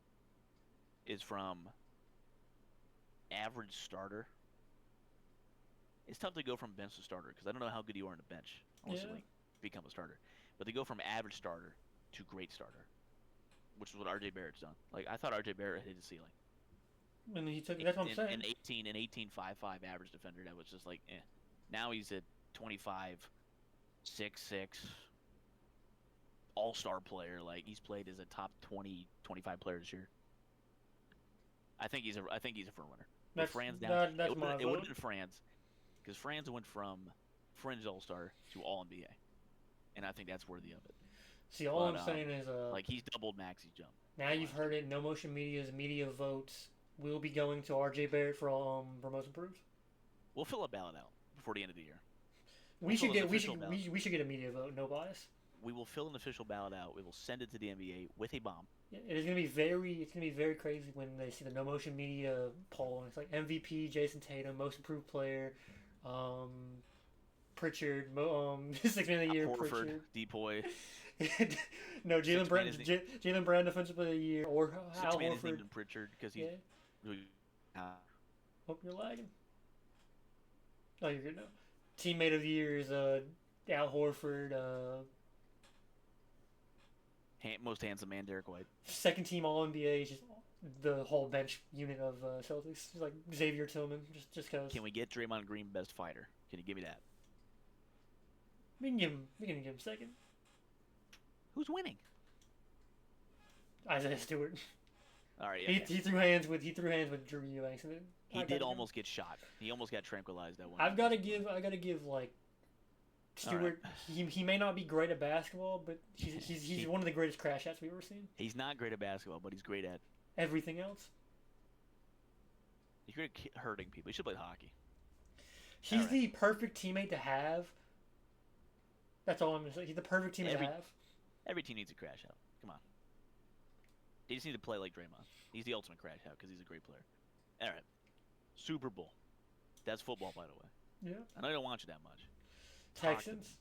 is from average starter. It's tough to go from bench to starter because I don't know how good you are on the bench unless you become a starter. But to go from average starter to great starter, which is what RJ Barrett's done. Like I thought RJ Barrett hit his ceiling. And he took that's what I'm saying. An 18.55 average defender that was just like eh. Now he's at 25, 6'6", all-star player. Like he's played as a top 20, 25 player this year. I think he's a front runner. That's Franz down. That's my vote. It would have been Franz, because Franz went from fringe all-star to all NBA, and I think that's worthy of it. See, all I'm saying is like he's doubled Maxi's jump. Now you've heard it. No Motion Media's media votes will be going to RJ Barrett for most improved. We'll fill a ballot out before the end of the year. We should get a media vote. No bias. We will fill an official ballot out. We will send it to the NBA with a bomb. Yeah, it's gonna be very crazy when they see the No Motion Media poll and it's like MVP Jason Tatum, most improved player, Pritchard, 6 man of the year, Horford, Pritchard, Depoy. No, Jaylen Brown defensive player of the year, or Al Horford. Horford. Pritchard because he's. Hope you're lagging. Oh, you're good now. Teammate of the year is Al Horford. Most handsome man, Derek White. Second team All NBA is just the whole bench unit of Celtics. It's like Xavier Tillman, just cause. Can we get Draymond Green best fighter? Can you give me that? We can give him second. Who's winning? Isaiah Stewart. All right, yeah, he threw hands with Drew Eubanks. He did almost get shot. He almost got tranquilized that one. I gotta give like Stewart. Right. He may not be great at basketball, but he's one of the greatest crash outs we've ever seen. He's not great at basketball, but he's great at everything else. He's great at hurting people. He should play hockey. He's the perfect teammate to have. That's all I'm gonna say. He's the perfect teammate to have. Every team needs a crash out. Come on. They just need to play like Draymond. He's the ultimate crash out because he's a great player. All right. Super Bowl. That's football, by the way. Yeah. I know I don't want you that much. Texans.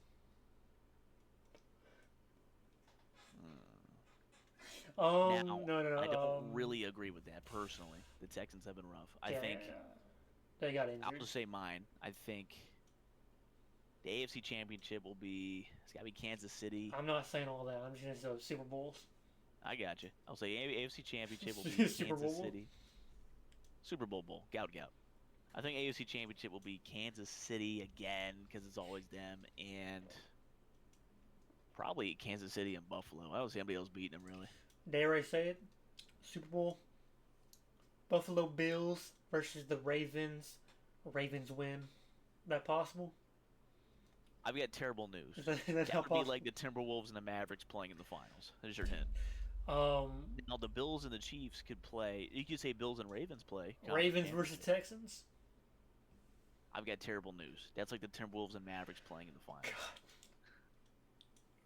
No. I don't really agree with that personally. The Texans have been rough. I think they got injured. I'll just say mine. I think the AFC Championship will be. It's got to be Kansas City. I'm not saying all that. I'm just gonna say Super Bowls. I got you. I'll say AFC Championship will be Kansas City. Super Bowl. Gout. I think AFC Championship will be Kansas City again because it's always them, and probably Kansas City and Buffalo. I don't see anybody else beating them really. Dare I say it? Super Bowl. Buffalo Bills versus the Ravens. Ravens win. That possible? I've got terrible news. That would be like the Timberwolves and the Mavericks playing in the finals. There's your hint. Now the Bills and the Chiefs could play. You could say Bills and Ravens play. Ravens versus Texans. I've got terrible news. That's like the Timberwolves and Mavericks playing in the finals.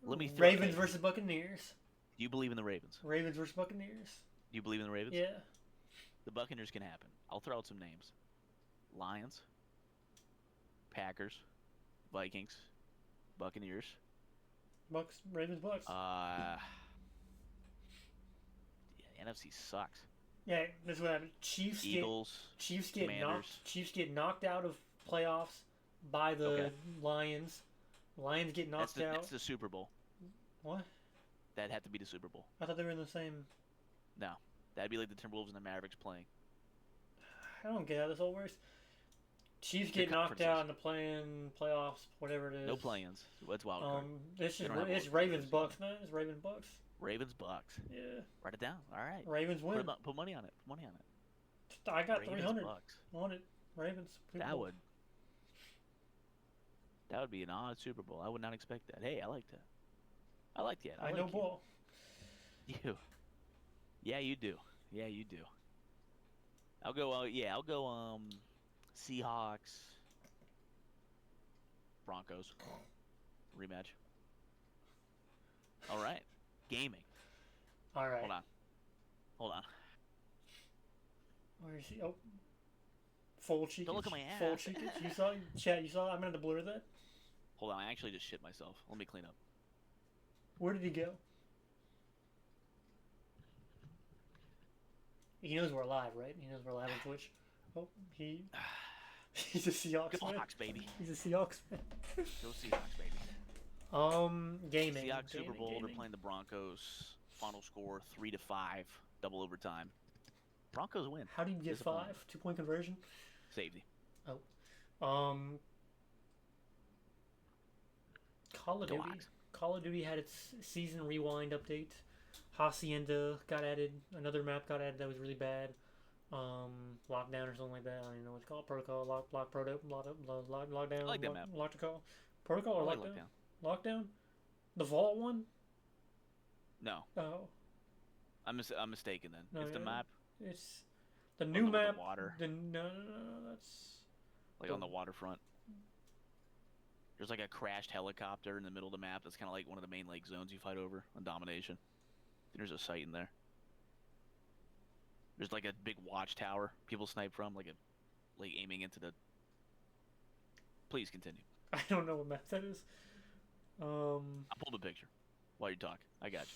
Let me throw. Ravens Okay, versus Buccaneers. do you believe in the Ravens? Ravens versus Buccaneers. Do you believe in the Ravens? Yeah. The Buccaneers can happen. I'll throw out some names: Lions, Packers, Vikings, Buccaneers. Bucks. Ravens. Bucks. Yeah, NFC sucks. Yeah. This is what happened. Eagles, Chiefs get Commanders. knocked. Chiefs get knocked out of playoffs by the Okay. Lions. Lions get knocked out. That's the Super Bowl. What? That'd have to be the Super Bowl. I thought they were in the same. No, that'd be like the Timberwolves and the Mavericks playing. I don't get how this all works. Chiefs They're get knocked conferences. out in the playoffs, whatever it is. No play-ins. That's wild card. It's They just don't have it's wild Ravens cards. Bucks, man. It's Ravens Bucks. Ravens, Bucks. Yeah. Write it down. All right. Ravens win. Put money on it. Put money on it. I got Ravens, 300 Bucks. on it. Ravens. That would be an odd Super Bowl. I would not expect that. Hey, I like that. I like that. I like know you. ball. You. Yeah, you do. Yeah, you do. I'll go. Yeah, I'll go. Seahawks. Broncos. Rematch. All right. Gaming. All right. Hold on. Where is he? Oh. Full cheekage. Don't look at my Full ass. cheekage. You saw? Chat, you saw? I'm going to blur that. Hold on. I actually just shit myself. Let me clean up. Where did he go? He knows we're live, right? He knows we're live on Twitch. Oh, he's a Seahawks Go fan. Hawks, baby. He's a Seahawks fan. Go Seahawks, baby. Gaming. Seahawks Super Gaming, Bowl. They're gaming. playing the Broncos. Final score 3-5. Double overtime. Broncos win. How do you get Disappointing. 5? 2-point conversion? Safety. Call of Go Duty. Hawks. Call of Duty had its season rewind update. Hacienda got added. Another map got added that was really bad. Lockdown or something like that. I don't even know what it's called. Protocol, lockdown. I like that map. Protocol. Protocol or I like lockdown? Lockdown. Lockdown? The vault one? No, Oh, I'm mistaken then. No, It's the yeah. map it's the on new with map. the water, No, that's like on the waterfront. There's like a crashed helicopter in the middle of the map. That's kind of like one of the main like zones you fight over on Domination. There's a site in there. There's like a big watchtower people snipe from, like aiming into the. Please continue. I don't know what map that is. I'll pull the picture while you talk. I got you.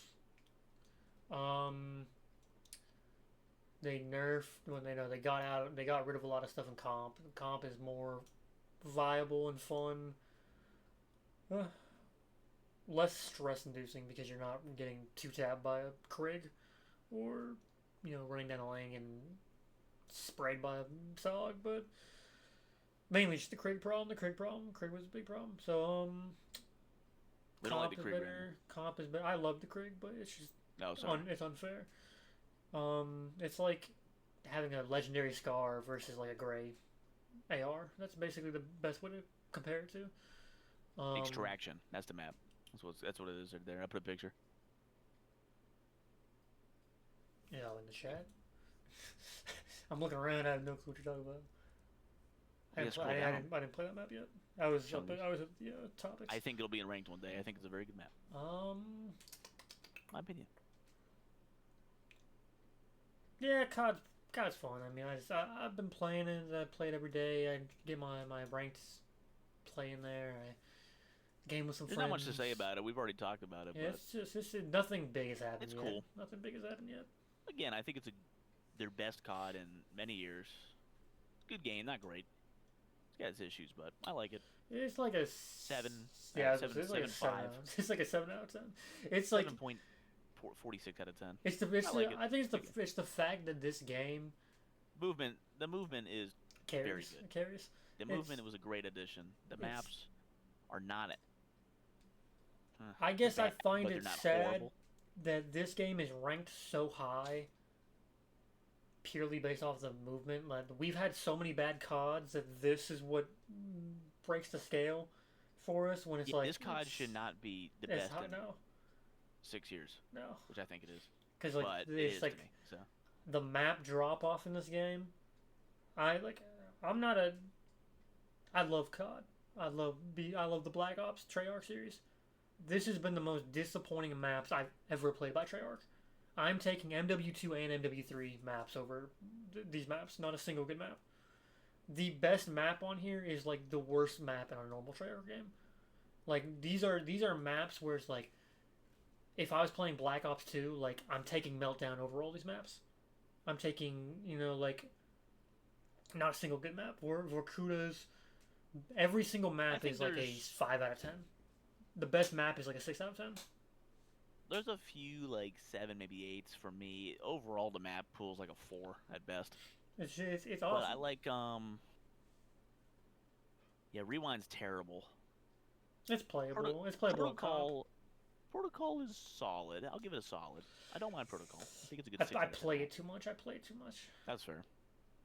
They nerfed when they got rid of a lot of stuff in comp. Comp is more viable and fun. Less stress inducing because you're not getting two-tapped by a Krig or, running down a lane and sprayed by a Sog, but mainly just the Krig problem. Krig was a big problem. So, We don't like comp the is Krig better. Comp is better. I love the Krig, but it's just No, sorry. it's unfair. It's like having a legendary Scar versus like a gray AR. That's basically the best way to compare it to. Extraction. That's the map. That's what it is right there. I put a picture. In the chat. I'm looking around. I have no clue what you're talking about. I didn't play that map yet. I was at the topics. I think it'll be in ranked one day. I think it's a very good map. My opinion. Yeah, COD's fun. I mean, I've been playing it. I play it every day. I get my ranked play in there. I game with some There's friends. not much to say about it. We've already talked about it. Yeah, But it's just nothing big has happened It's yet. cool. Nothing big has happened yet. again, I think it's their best COD in many years. It's a good game, not great. It's got its issues, but I like it. It's like a 7. Yeah, seven, it's like a 7.5. It's like a 7 out of 10. It's like 7.46 out of 10. I think it's the fact that this game The movement is very carries. good. It carries. The movement was a great addition. The maps are not it. I guess I find but it they're not sad horrible. that this game is ranked so high purely based off the movement. Like, we've had so many bad CODs that this is what breaks the scale for us when it's like this COD should not be the it's best hot in now. 6 years, No, which I think it is. because But like it it's is like to me. So the map drop off in this game. I'm not a I love COD. I love the Black Ops Treyarch series. This has been the most disappointing maps I've ever played by Treyarch. I'm taking MW2 and MW3 maps over these maps. Not a single good map. The best map on here is like the worst map in our normal Treyarch game. Like these are maps where it's like if I was playing Black Ops 2, like I'm taking Meltdown over all these maps. I'm taking like not a single good map. Vorkuda's every single I map think is like a there's 5 out of 10. The best map is like a 6 out of 10. there's a few like 7, maybe 8s for me. Overall, the map pool's like a 4 at best. It's But I awesome. like yeah, Rewind's terrible. It's Proto- playable. It's playable in comp. Protocol Protocol is solid. I'll give it a solid. I don't mind Protocol. I think it's a good I, 6 I out of 10 play map. it too much. I play it too much. That's fair.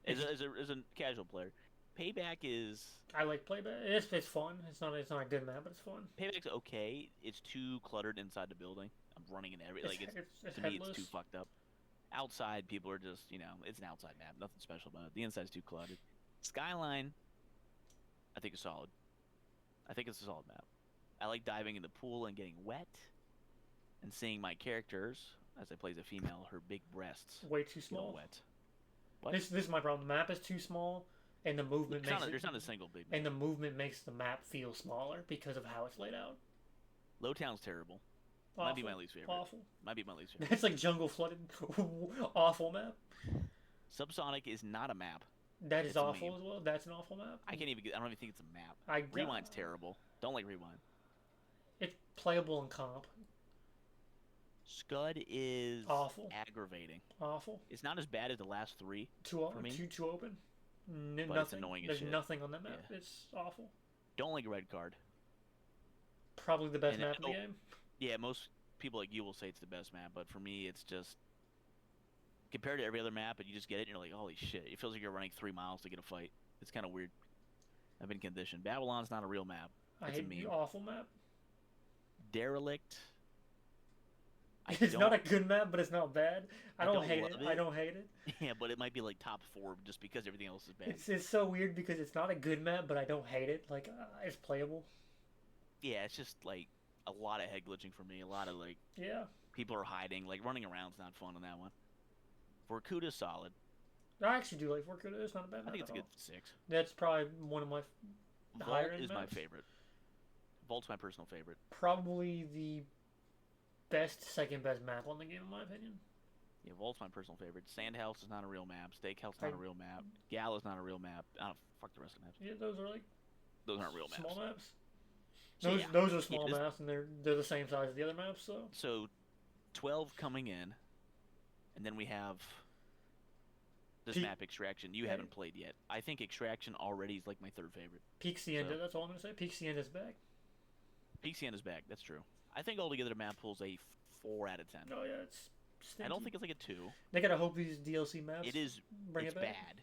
It's, As a casual player, Payback is I like playback. It's fun. It's not a good map, but it's fun. Payback's okay. It's too cluttered inside the building. I'm running in every like It's to me it's headless. too fucked up. Outside people are just it's an outside map. Nothing special about it. The inside's too cluttered. Skyline, I think is solid. I think it's a solid map. I like diving in the pool and getting wet, and seeing my characters as I play as a female, her big breasts Way too get all small. wet. What? This is my problem. The map is too small, and the movement makes it. There's not a single big And map. the movement makes the map feel smaller because of how it's laid out. Lowtown's terrible. Awful. Might be my least favorite. Awful. Might be my least favorite. That's like jungle flooded. Awful map. Subsonic is not a map. That is It's a awful meme. as well. That's an awful map. I can't even. I don't even think it's a map. I Rewind's terrible. Don't like Rewind. It's playable in comp. Scud is Awful. aggravating. Awful. It's not as bad as the last 3 for me, Too open. but Nothing. it's annoying as There's shit. nothing on that map. Yeah. It's awful. Don't like Red Card. Probably the best And map in the game. yeah, most people like you will say it's the best map, but for me, it's just compared to every other map, and you just get it, and you're like, holy shit! It feels like you're running 3 miles to get a fight. It's kind of weird. I've been conditioned. Babylon's not a real map. I It's a hate the meme. awful map. Derelict. It's not a good map, but it's not bad. I don't hate it. love it. I don't hate it. Yeah, but it might be like top 4 just because everything else is bad. It's so weird because it's not a good map, but I don't hate it. Like it's playable. Yeah, it's just like a lot of head glitching for me. A lot of like Yeah. people are hiding. Like running around's not fun on that one. Vorkuda's solid. I actually do like Vorkuta. It's not a bad I map think it's at a all. good 6. That's probably one of my Vault higher end is my maps. favorite. Vault's my personal favorite. Probably the second best map on the game in my opinion. Yeah, Vault's my personal favorite. Sandhouse is not a real map. Steakhouse not a real map. Gala's not a real map. I don't fuck the rest of the maps. Yeah, those are like Those aren't real maps. small maps. So, Those yeah. those are small Yeah, maps, and they're the same size as the other maps. So 12 coming in, and then we have this Peak- map Extraction. You haven't played yet. I think Extraction already is like my 3rd favorite. Peak Sienda. So- That's all I'm gonna say. Peak Sienda's back. Peak Sienna's back. That's true. I think altogether the map pool's a 4 out of 10. Oh yeah, it's. Stinky. I don't think it's like a 2. They gotta hope these DLC maps. It is. Bring It's it back. bad.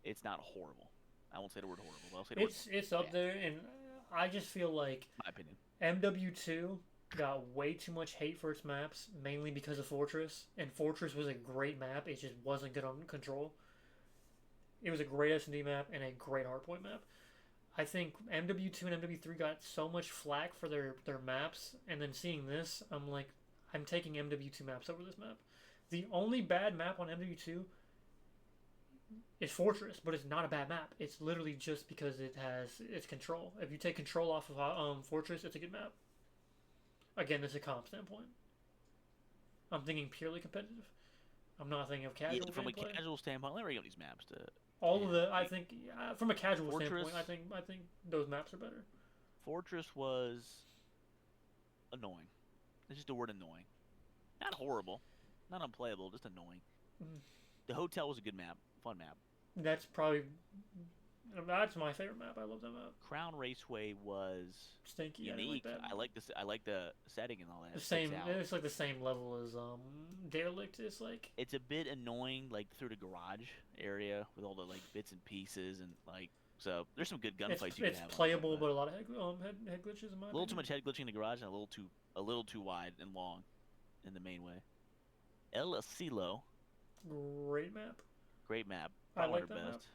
It's not horrible. I won't say the word horrible, but I'll say the word It's up bad. there, and I just feel like My opinion. MW2 got way too much hate for its maps, mainly because of Fortress. And Fortress was a great map. It just wasn't good on control. It was a great S&D map and a great hardpoint map. I think MW2 and MW3 got so much flack for their maps, and then seeing this, I'm like, I'm taking MW2 maps over this map. The only bad map on MW2 is Fortress, but it's not a bad map. It's literally just because it has its control. If you take control off of Fortress, it's a good map. Again, this is a comp standpoint. I'm thinking purely competitive. I'm not thinking of casual Yeah, from a gameplay. casual standpoint, let me bring up these maps to. All of yeah, the, I think, from a casual Fortress- standpoint, I think those maps are better. Fortress was annoying. It's just the word annoying. Not horrible, not unplayable, just annoying. Mm. The hotel was a good map, fun map. That's probably that's my favorite map. I love that map. Crown Raceway was Stinky. I didn't unique. like that. I like the setting and all that. The It sticks same. out. It's like the same level as Derelict. It's like It's a bit annoying, like through the garage area with all the like bits and pieces and like. So there's some good gunfights you can it's have. on playable, there, but a lot of head glitches in my a little too opinion. much head glitching in the garage and a little too wide and long in the main way. El Asilo, Great map. great map. I Probably like one of that the map. best.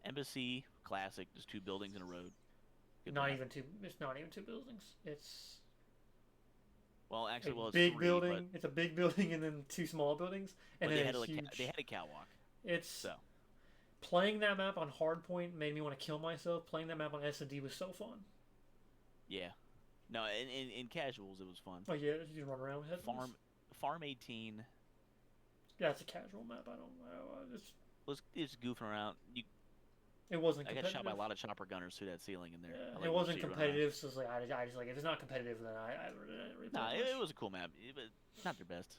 Embassy, classic. Just two buildings and a road. Good Not map. even two. It's not even two buildings. It's Well, a actually, well, it's big three, but building. It's a big building and then two small buildings and then they a had they huge. had a catwalk. It's So playing that map on hardpoint made me want to kill myself. Playing that map on S&D was so fun. yeah, no, in casuals it was fun. Oh yeah, you can run around with headphones. Farm 18 Yeah, it's a casual map. It's was just goofing around. it wasn't I got shot by a competitive. lot of chopper gunners through that ceiling in there. I Yeah, like it wasn't watching you run around. competitive. So it's like I just like if it's not competitive, then I really play Nah, much. it was a cool map, but not their best.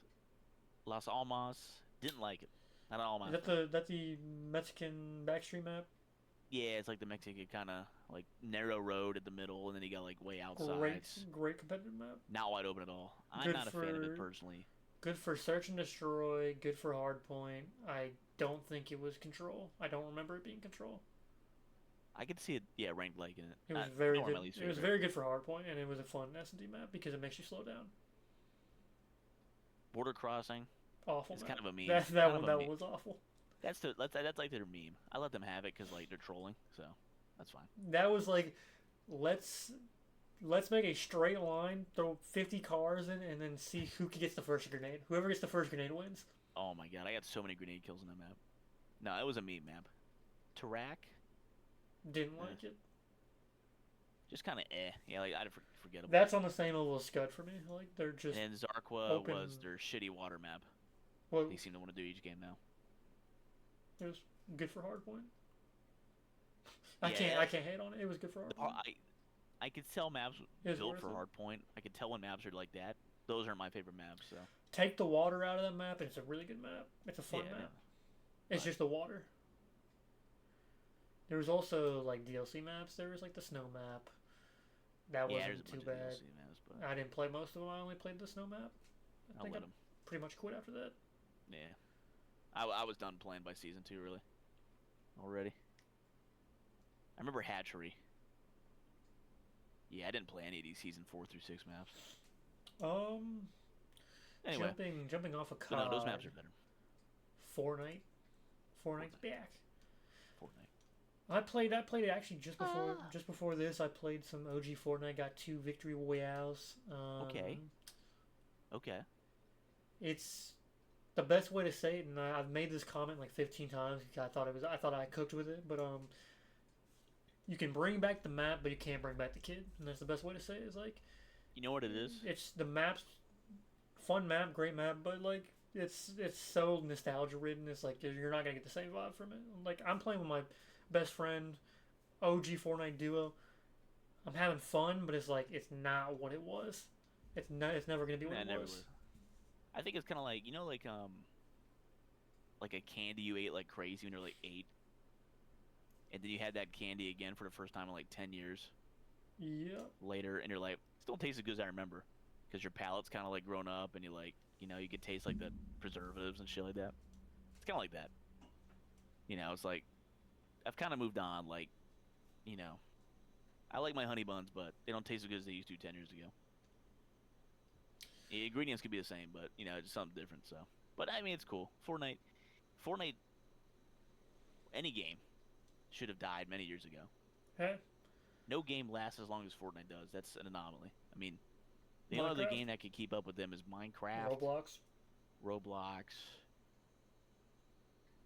Las Almas didn't like it. Not an Almas Is that fan. the Mexican backstreet map? Yeah, it's like the Mexican kind of like narrow road at the middle, and then you got like way Great, outsides. great competitive map. Not wide open at all. I'm Good not a fan of it for personally. good for search and destroy. Good for hardpoint. I don't think it was control. I don't remember it being control. I could see it, yeah, ranked like in it. It was Not, very nor good. my least It was favorite. very good for hardpoint, and it was a fun S&D map because it makes you slow down. Border crossing. Awful It's map. kind of a meme. That Kind one of a meme. was awful. That's like their meme. I let them have it because like they're trolling, so that's fine. That was like, let's let's make a straight line, throw 50 cars in, and then see who gets the first grenade. Whoever gets the first grenade wins. Oh my god, I got so many grenade kills in that map. No, it was a meme map. Tarak, Didn't eh, like it. just kind of eh. Yeah, like forgettable. That's on the same level as Scud for me. Like they're just And then Zarqua open. was their shitty water map. Well, They seem to want to do each game now. it was good for hardpoint. Yeah, I can't hate on it. It was good for hardpoint. I could tell maps It was built worth for it. hardpoint. I could tell when maps are like that. Those aren't my favorite maps, so Take the water out of that map, and it's a really good map. It's a fun yeah, map. It's But- just the water. There was also like DLC maps. There was like the snow map. That yeah. There's wasn't a too bunch of bad. DLC maps, but I didn't play most of them. I only played the snow map. I I'll think I let them. pretty much quit after that. Yeah, I was done playing by season 2 really already. I remember Hatchery. Yeah, I didn't play any of these season 4 through 6 maps. Um, Anyway, jumping off a but no, car. those maps are better. Fortnite. Fortnite's back. Fortnite. I played it actually just before this. I played some OG Fortnite. Got 2 victory royales. Okay. Okay. It's the best way to say it, and I've made this comment like 15 times. Because I thought I cooked with it, but you can bring back the map, but you can't bring back the kid, and that's the best way to say it. Is like You know what it is? it's the map's fun map, great map, but like it's so nostalgia ridden. It's like you're not gonna get the same vibe from it. Like I'm playing with my best friend, OG Fortnite duo. I'm having fun, but it's like it's not what it was. It's not. It's never gonna be what Nah, it never was. was. I think it's kind of like like a candy you ate like crazy when you're like 8, and then you had that candy again for the first time in like 10 years Yeah. later, and you're like, still tastes as good as I remember, because your palate's kind of like grown up, and you like, you can taste like the preservatives and shit like that. It's kind of like that. It's like I've kind of moved on. Like, I like my honey buns, but they don't taste as good as they used to 10 years ago. The ingredients could be the same, but just something different. So, but I mean, it's cool. Fortnite, any game should have died many years ago. Hey, No game lasts as long as Fortnite does. That's an anomaly. I mean, the only other Minecraft? game that can keep up with them is Minecraft, Roblox. Roblox,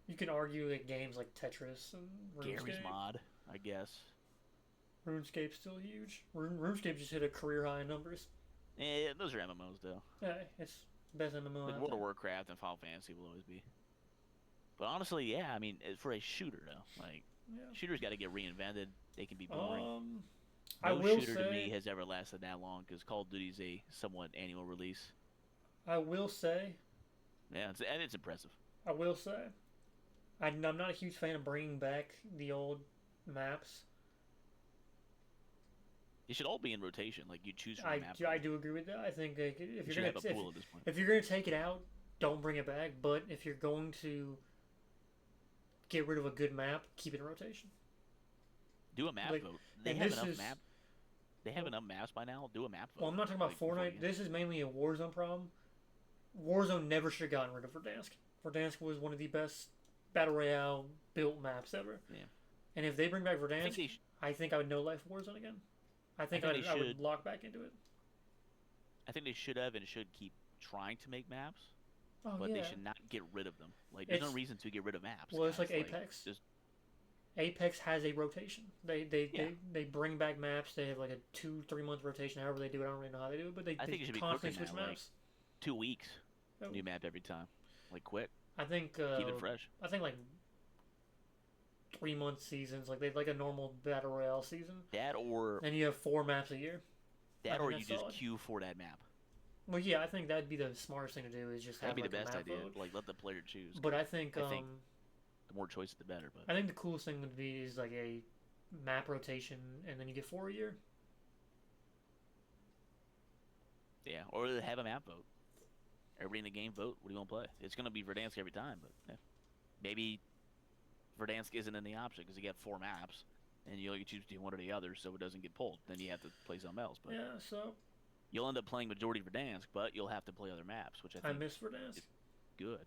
You can argue that games like Tetris and Gary's RuneScape. Mod, I guess. RuneScape's still huge. RuneScape just hit a career high in numbers. Those are MMOs though. Hey, it's best MMO Like out World of there. Warcraft and Final Fantasy will always be. But honestly, yeah, I mean, for a shooter though, like Yeah. shooters got to get reinvented. They can be boring. I No will shooter say, to me has ever lasted that long because Call of Duty's a somewhat annual release. I will say, Yeah, it's impressive. I will say, I'm not a huge fan of bringing back the old maps. They should all be in rotation. Like you choose from a map. I do agree with that. I think like, You should have a pool at this point. if you're gonna take it out, don't bring it back. But if you're going to get rid of a good map, keep it in rotation. Do a map like- vote. They and have this enough is- map. They have enough maps by now. Do a map vote. Well, I'm not talking about like, before you Fortnite. get- This is mainly a Warzone problem. Warzone never should have gotten rid of Verdansk. Verdansk was one of the best battle royale built maps ever. Yeah. And if they bring back I think Verdansk, they. I think I would know Life Warzone again. I I think think they I would should. lock back into it. I think they should have and should keep trying to make maps, Oh but they yeah, should not get rid of them. Like, there's no it's reason to get rid of maps, well, it's like guys. Like, Apex. just Apex has a rotation. yeah. They bring back maps. They have like a 2 3 month rotation. However they do it, I don't really know how they do it, but I they think it should be quicker constantly than switch that. Like maps. 2 weeks, Oh, new map every time. Like quick, I think keep it fresh. I think like 3 month seasons. Like they like a normal battle royale season. That or And you have 4 maps a year. I think you that's just solid. queue for that map. Well, yeah, I think that'd be the smartest thing to do is just That'd have be like the a best map idea. vote. Like, let the player choose. But I think I think the more choices, the better. But I think the coolest thing would be is like a map rotation, and then you get 4 a year. yeah, or have a map vote. Everybody in the game vote. What do you want to play? It's gonna be Verdansk every time, but yeah. Maybe Verdansk isn't in the option because you got 4 maps, and you only choose to do one or the other, so it doesn't get pulled. Then you have to play something else. But Yeah, so you'll end up playing majority Verdansk, but you'll have to play other maps, which I I think miss Verdansk. is good.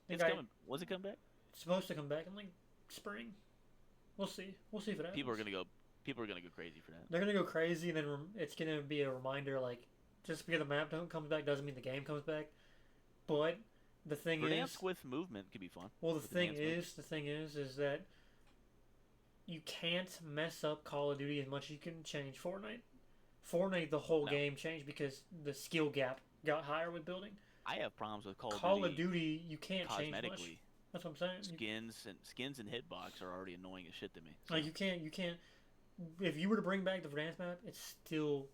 Think It's I, coming. Was it coming back? it's supposed to come back in like spring. We'll see. We'll see if it happens. People are gonna go. People are gonna go crazy for that. They're gonna go crazy, and then it's gonna be a reminder. Like just because the map don't comes back doesn't mean the game comes back. But the thing Verdansk is, with movement could be fun. well, with advancement. the thing is that you can't mess up Call of Duty as much as you can change Fortnite. Fortnite, the whole No. game changed because the skill gap got higher with building. I have problems with Call of Duty, you can't change much. cosmetically. That's what I'm saying. Skins and hitbox are already annoying as shit to me. So. Like you can't. If you were to bring back the Verdansk map, it's still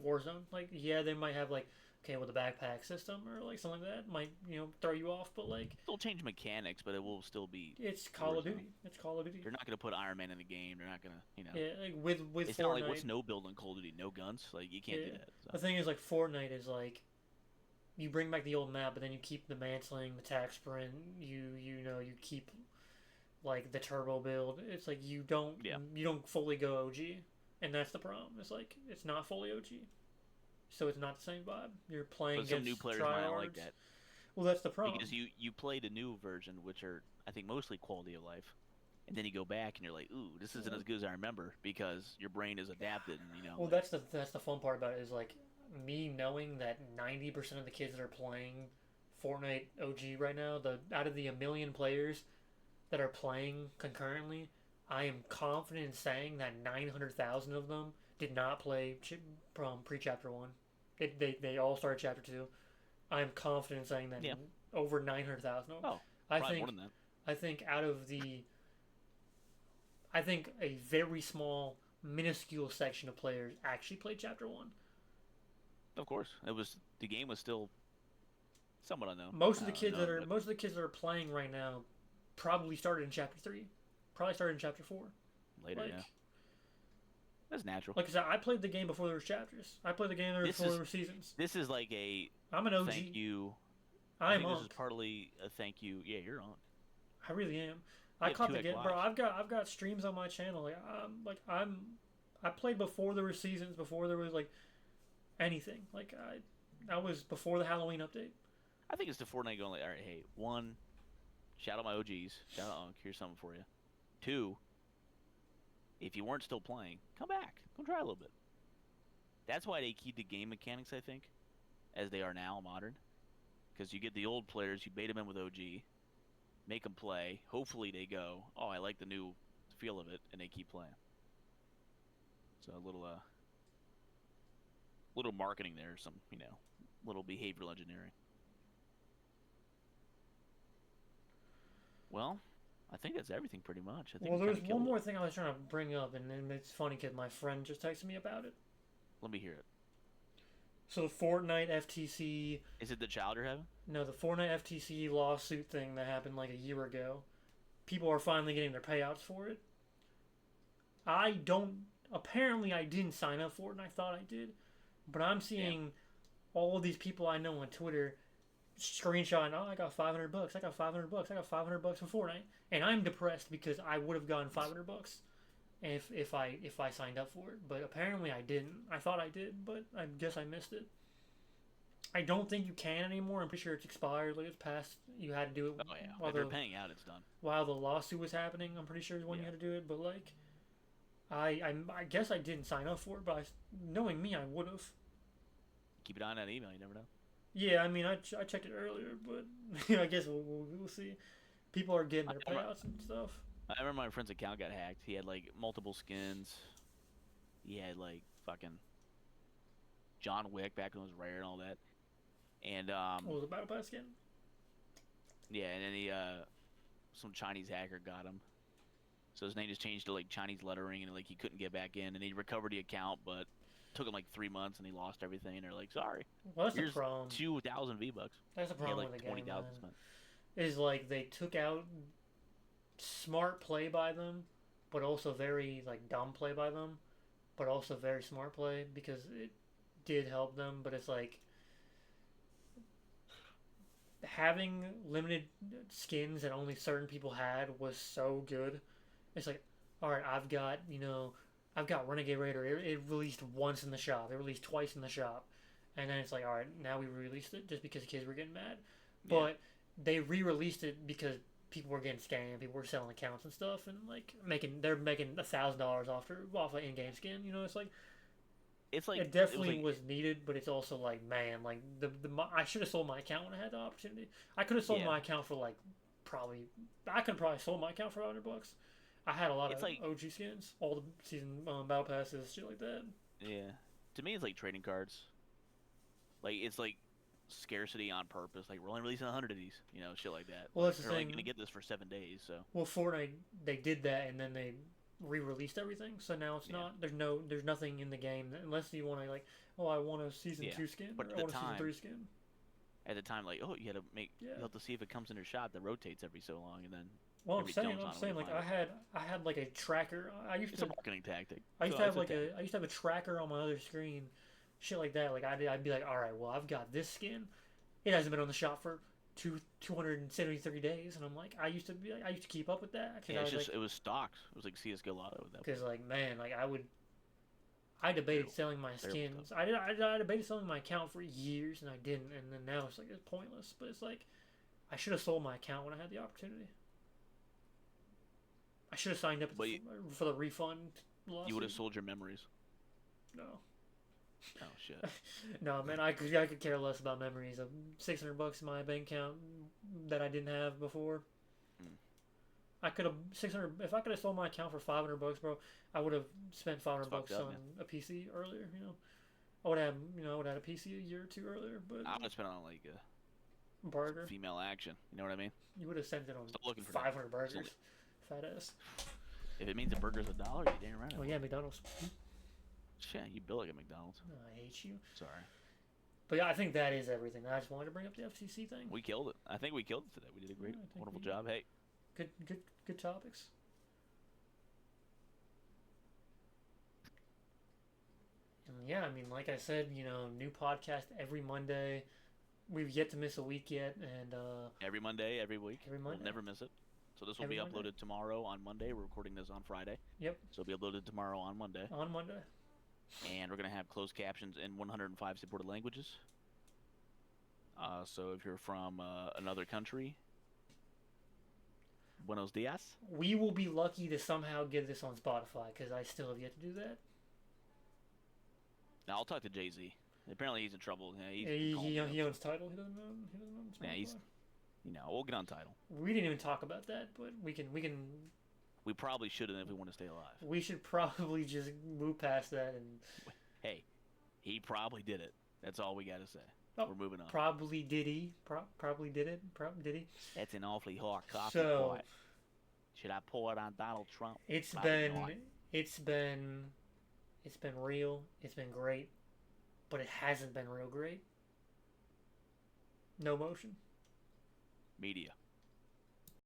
Warzone. Like yeah, they might have like okay with the backpack system or like something like that might throw you off, but like They'll change mechanics, but it will still be. it's Call of Warzone. Duty. It's Call of Duty. They're not gonna put Iron Man in the game. They're not gonna, Yeah, like with It's Fortnite. not like what's no build in Call of Duty, no guns. Like you can't do Yeah. that. The So. thing is, like Fortnite is like, you bring back the old map, but then you keep the mantling, the tac sprint. You keep like the turbo build. It's like you don't Yeah. fully go OG, and that's the problem. It's like it's not fully OG, so it's not the same vibe. You're playing But some against new players might not like tryhards. that Well, that's the problem. because you play the new version, which are I think mostly quality of life, and then you go back and you're like, ooh, this isn't as good as I remember because your brain is adapted. And, Well, like, that's the fun part about it is like me knowing that 90% of the kids that are playing Fortnite OG right now, out of the 1 million players that are playing concurrently, I am confident in saying that 900,000 of them did not play from pre-chapter 1. They all started chapter 2. I am confident in saying that Yeah. over 900,000 of them. oh, I probably think more than that. I think out of I think a very small, minuscule section of players actually played chapter 1. Of course, the game was still somewhat unknown. Most of the kids that are playing right now probably started in chapter 3, probably started in chapter 4. Later, Like, yeah, that's natural. like I said, I played the game before there was chapters. I played the game before there were seasons. This is like a I'm an OG. thank you. I I'm think on. this is partly a thank you. Yeah, you're on. I really am. You I have caught 2 the game, Xbox. bro. I've got streams on my channel. I played before there were seasons, before there was like anything. Like I was before the Halloween update. I think it's the Fortnite going like, all right, hey, 1, shout out my OGs. Shout out Unk. Here's something for you. 2, if you weren't still playing, come back. Come try a little bit. That's why they keep the game mechanics, I think, as they are now, modern. Because you get the old players, you bait them in with OG, make them play. Hopefully they go, oh, I like the new feel of it, and they keep playing. So a little marketing there, some little behavioral engineering. Well, I think that's everything pretty much. I think Well, we there's kinda killed one it. more thing I was trying to bring up, and then it's funny because my friend just texted me about it. Let me hear it. So the Fortnite FTC, Is it the child you're having? no, the Fortnite FTC lawsuit thing that happened like a year ago. People are finally getting their payouts for it. Apparently I didn't sign up for it, and I thought I did, but I'm seeing all of these people I know on Twitter screenshotting, oh, I got $500. I got $500. I got $500 for Fortnite, and I'm depressed because I would have gotten $500 if I signed up for it. But apparently I didn't. I thought I did, but I guess I missed it. I don't think you can anymore. I'm pretty sure it's expired. Like it's past. You had to do it Oh yeah, while if they're the paying out, it's done. lawsuit was happening. I'm pretty sure is when you Yeah, had to do it. But like, I guess I didn't sign up for it. But knowing me, I would have. keep an eye on that email. You never know. Yeah, I mean, I checked it earlier, but I guess we'll see. People are getting I their remember, payouts and stuff. I remember my friend's account got hacked. He had like multiple skins. He had like fucking John Wick back when it was rare and all that. And What was the battle pass skin? yeah, and then he some Chinese hacker got him. So his name just changed to like Chinese lettering, and like he couldn't get back in, and he recovered the account, but took him like 3 months, and he lost everything. And they're like, "Sorry, Well, that's the here's problem. 2,000 V bucks." That's the He had problem like with the game, 20,000 man. spent. Is like they took out smart play by them, but also very like dumb play by them, but also very smart play because it did help them. But it's like having limited skins that only certain people had was so good. It's like, all right, I've got Renegade Raider. It released once in the shop. It released twice in the shop, and then it's like, all right, now we released it just because kids were getting mad. Yeah, But they re-released it because people were getting scammed. People were selling accounts and stuff, and like they're making $1,000 off an in-game skin. It's like it's like it it was definitely like was needed, but it's also like, man, like I should have sold my account when I had the opportunity. I could have sold yeah, my account for like probably I could probably sold my account for $100. I had a lot it's of like OG skins, all the season battle passes, shit like that. yeah. To me, it's like trading cards. Like it's like scarcity on purpose. Like we're only releasing 100 of these, shit like that. Well, that's the They're only thing. gonna get this for 7 days, so Well, Fortnite they did that and then they re-released everything, so now it's yeah, not. There's nothing in the game unless you want to like, oh, I want a season yeah. 2 skin But or I want a season 3 skin. at the time, like oh, you Yeah. have to see if it comes in your shop that rotates every so long, and then Well, everybody jumps on I'm it when saying you like find it. I had like a tracker. It's a marketing tactic. I used So to have it's a like tactic. I used to have a tracker on my other screen, shit like that. Like I'd be like, all right, well I've got this skin. It hasn't been on the shop for 273 days, and I'm like, I used to keep up with that because Yeah, I it's was just like, it was stocks. It was like CS:GO Lotto at that because point. like man, like I debated Terrible, selling my terrible skins. stuff. I debated selling my account for years, and I didn't, and then now it's like it's pointless. But it's like I should have sold my account when I had the opportunity. I should have signed up But for the refund you would have lawsuit. sold your memories. No. Oh shit. No, man, I could care less about memories of $600 in my bank account that I didn't have before. Mm. I could have 600 if I could have sold my account for $500, bro. I would have spent five It's hundred fucked bucks up, on man. a PC earlier. I would have had a PC a year or two earlier, but I would have spent on like some burger, female action. You know what I mean? you would have sent it on Stop looking for that. 500 Sold burgers. it. Fat ass. If it means a burger's $1, you damn right. I Oh will. yeah, McDonald's. Shit, you bill like a McDonald's. Oh, I hate you. Sorry. But yeah, I think that is everything. I just wanted to bring up the FCC thing. We killed it. I think we killed it today. We did a great, Yeah, I think wonderful we- job. Hey, Good topics. And yeah, I mean, like I said, new podcast every Monday. We've yet to miss a week yet, and every Monday, every week. every We'll Monday. never miss it. So this will Every be Monday. uploaded tomorrow on Monday. We're recording this on Friday. Yep, So it'll be uploaded tomorrow on Monday. on Monday. And we're going to have closed captions in 105 supported languages. So if you're from another country, buenos dias. We will be lucky to somehow get this on Spotify because I still have yet to do that. Now I'll talk to Jay-Z. Apparently he's in trouble. Yeah, he's He, calling he, me he up. owns title. He doesn't own. He doesn't own Spotify. Yeah, he's. We'll get on title. We didn't even talk about that, but we can. We probably shouldn't if we want to stay alive. We should probably just move past that and Hey, he probably did it. That's all we got to say. Oh, We're moving on. probably did he. Probably did it. Did he? That's an awfully hot coffee So- pot. Should I pour it on Donald Trump? It's Probably been not. it's been it's been real. It's been great, but it hasn't been real great. No motion. Media.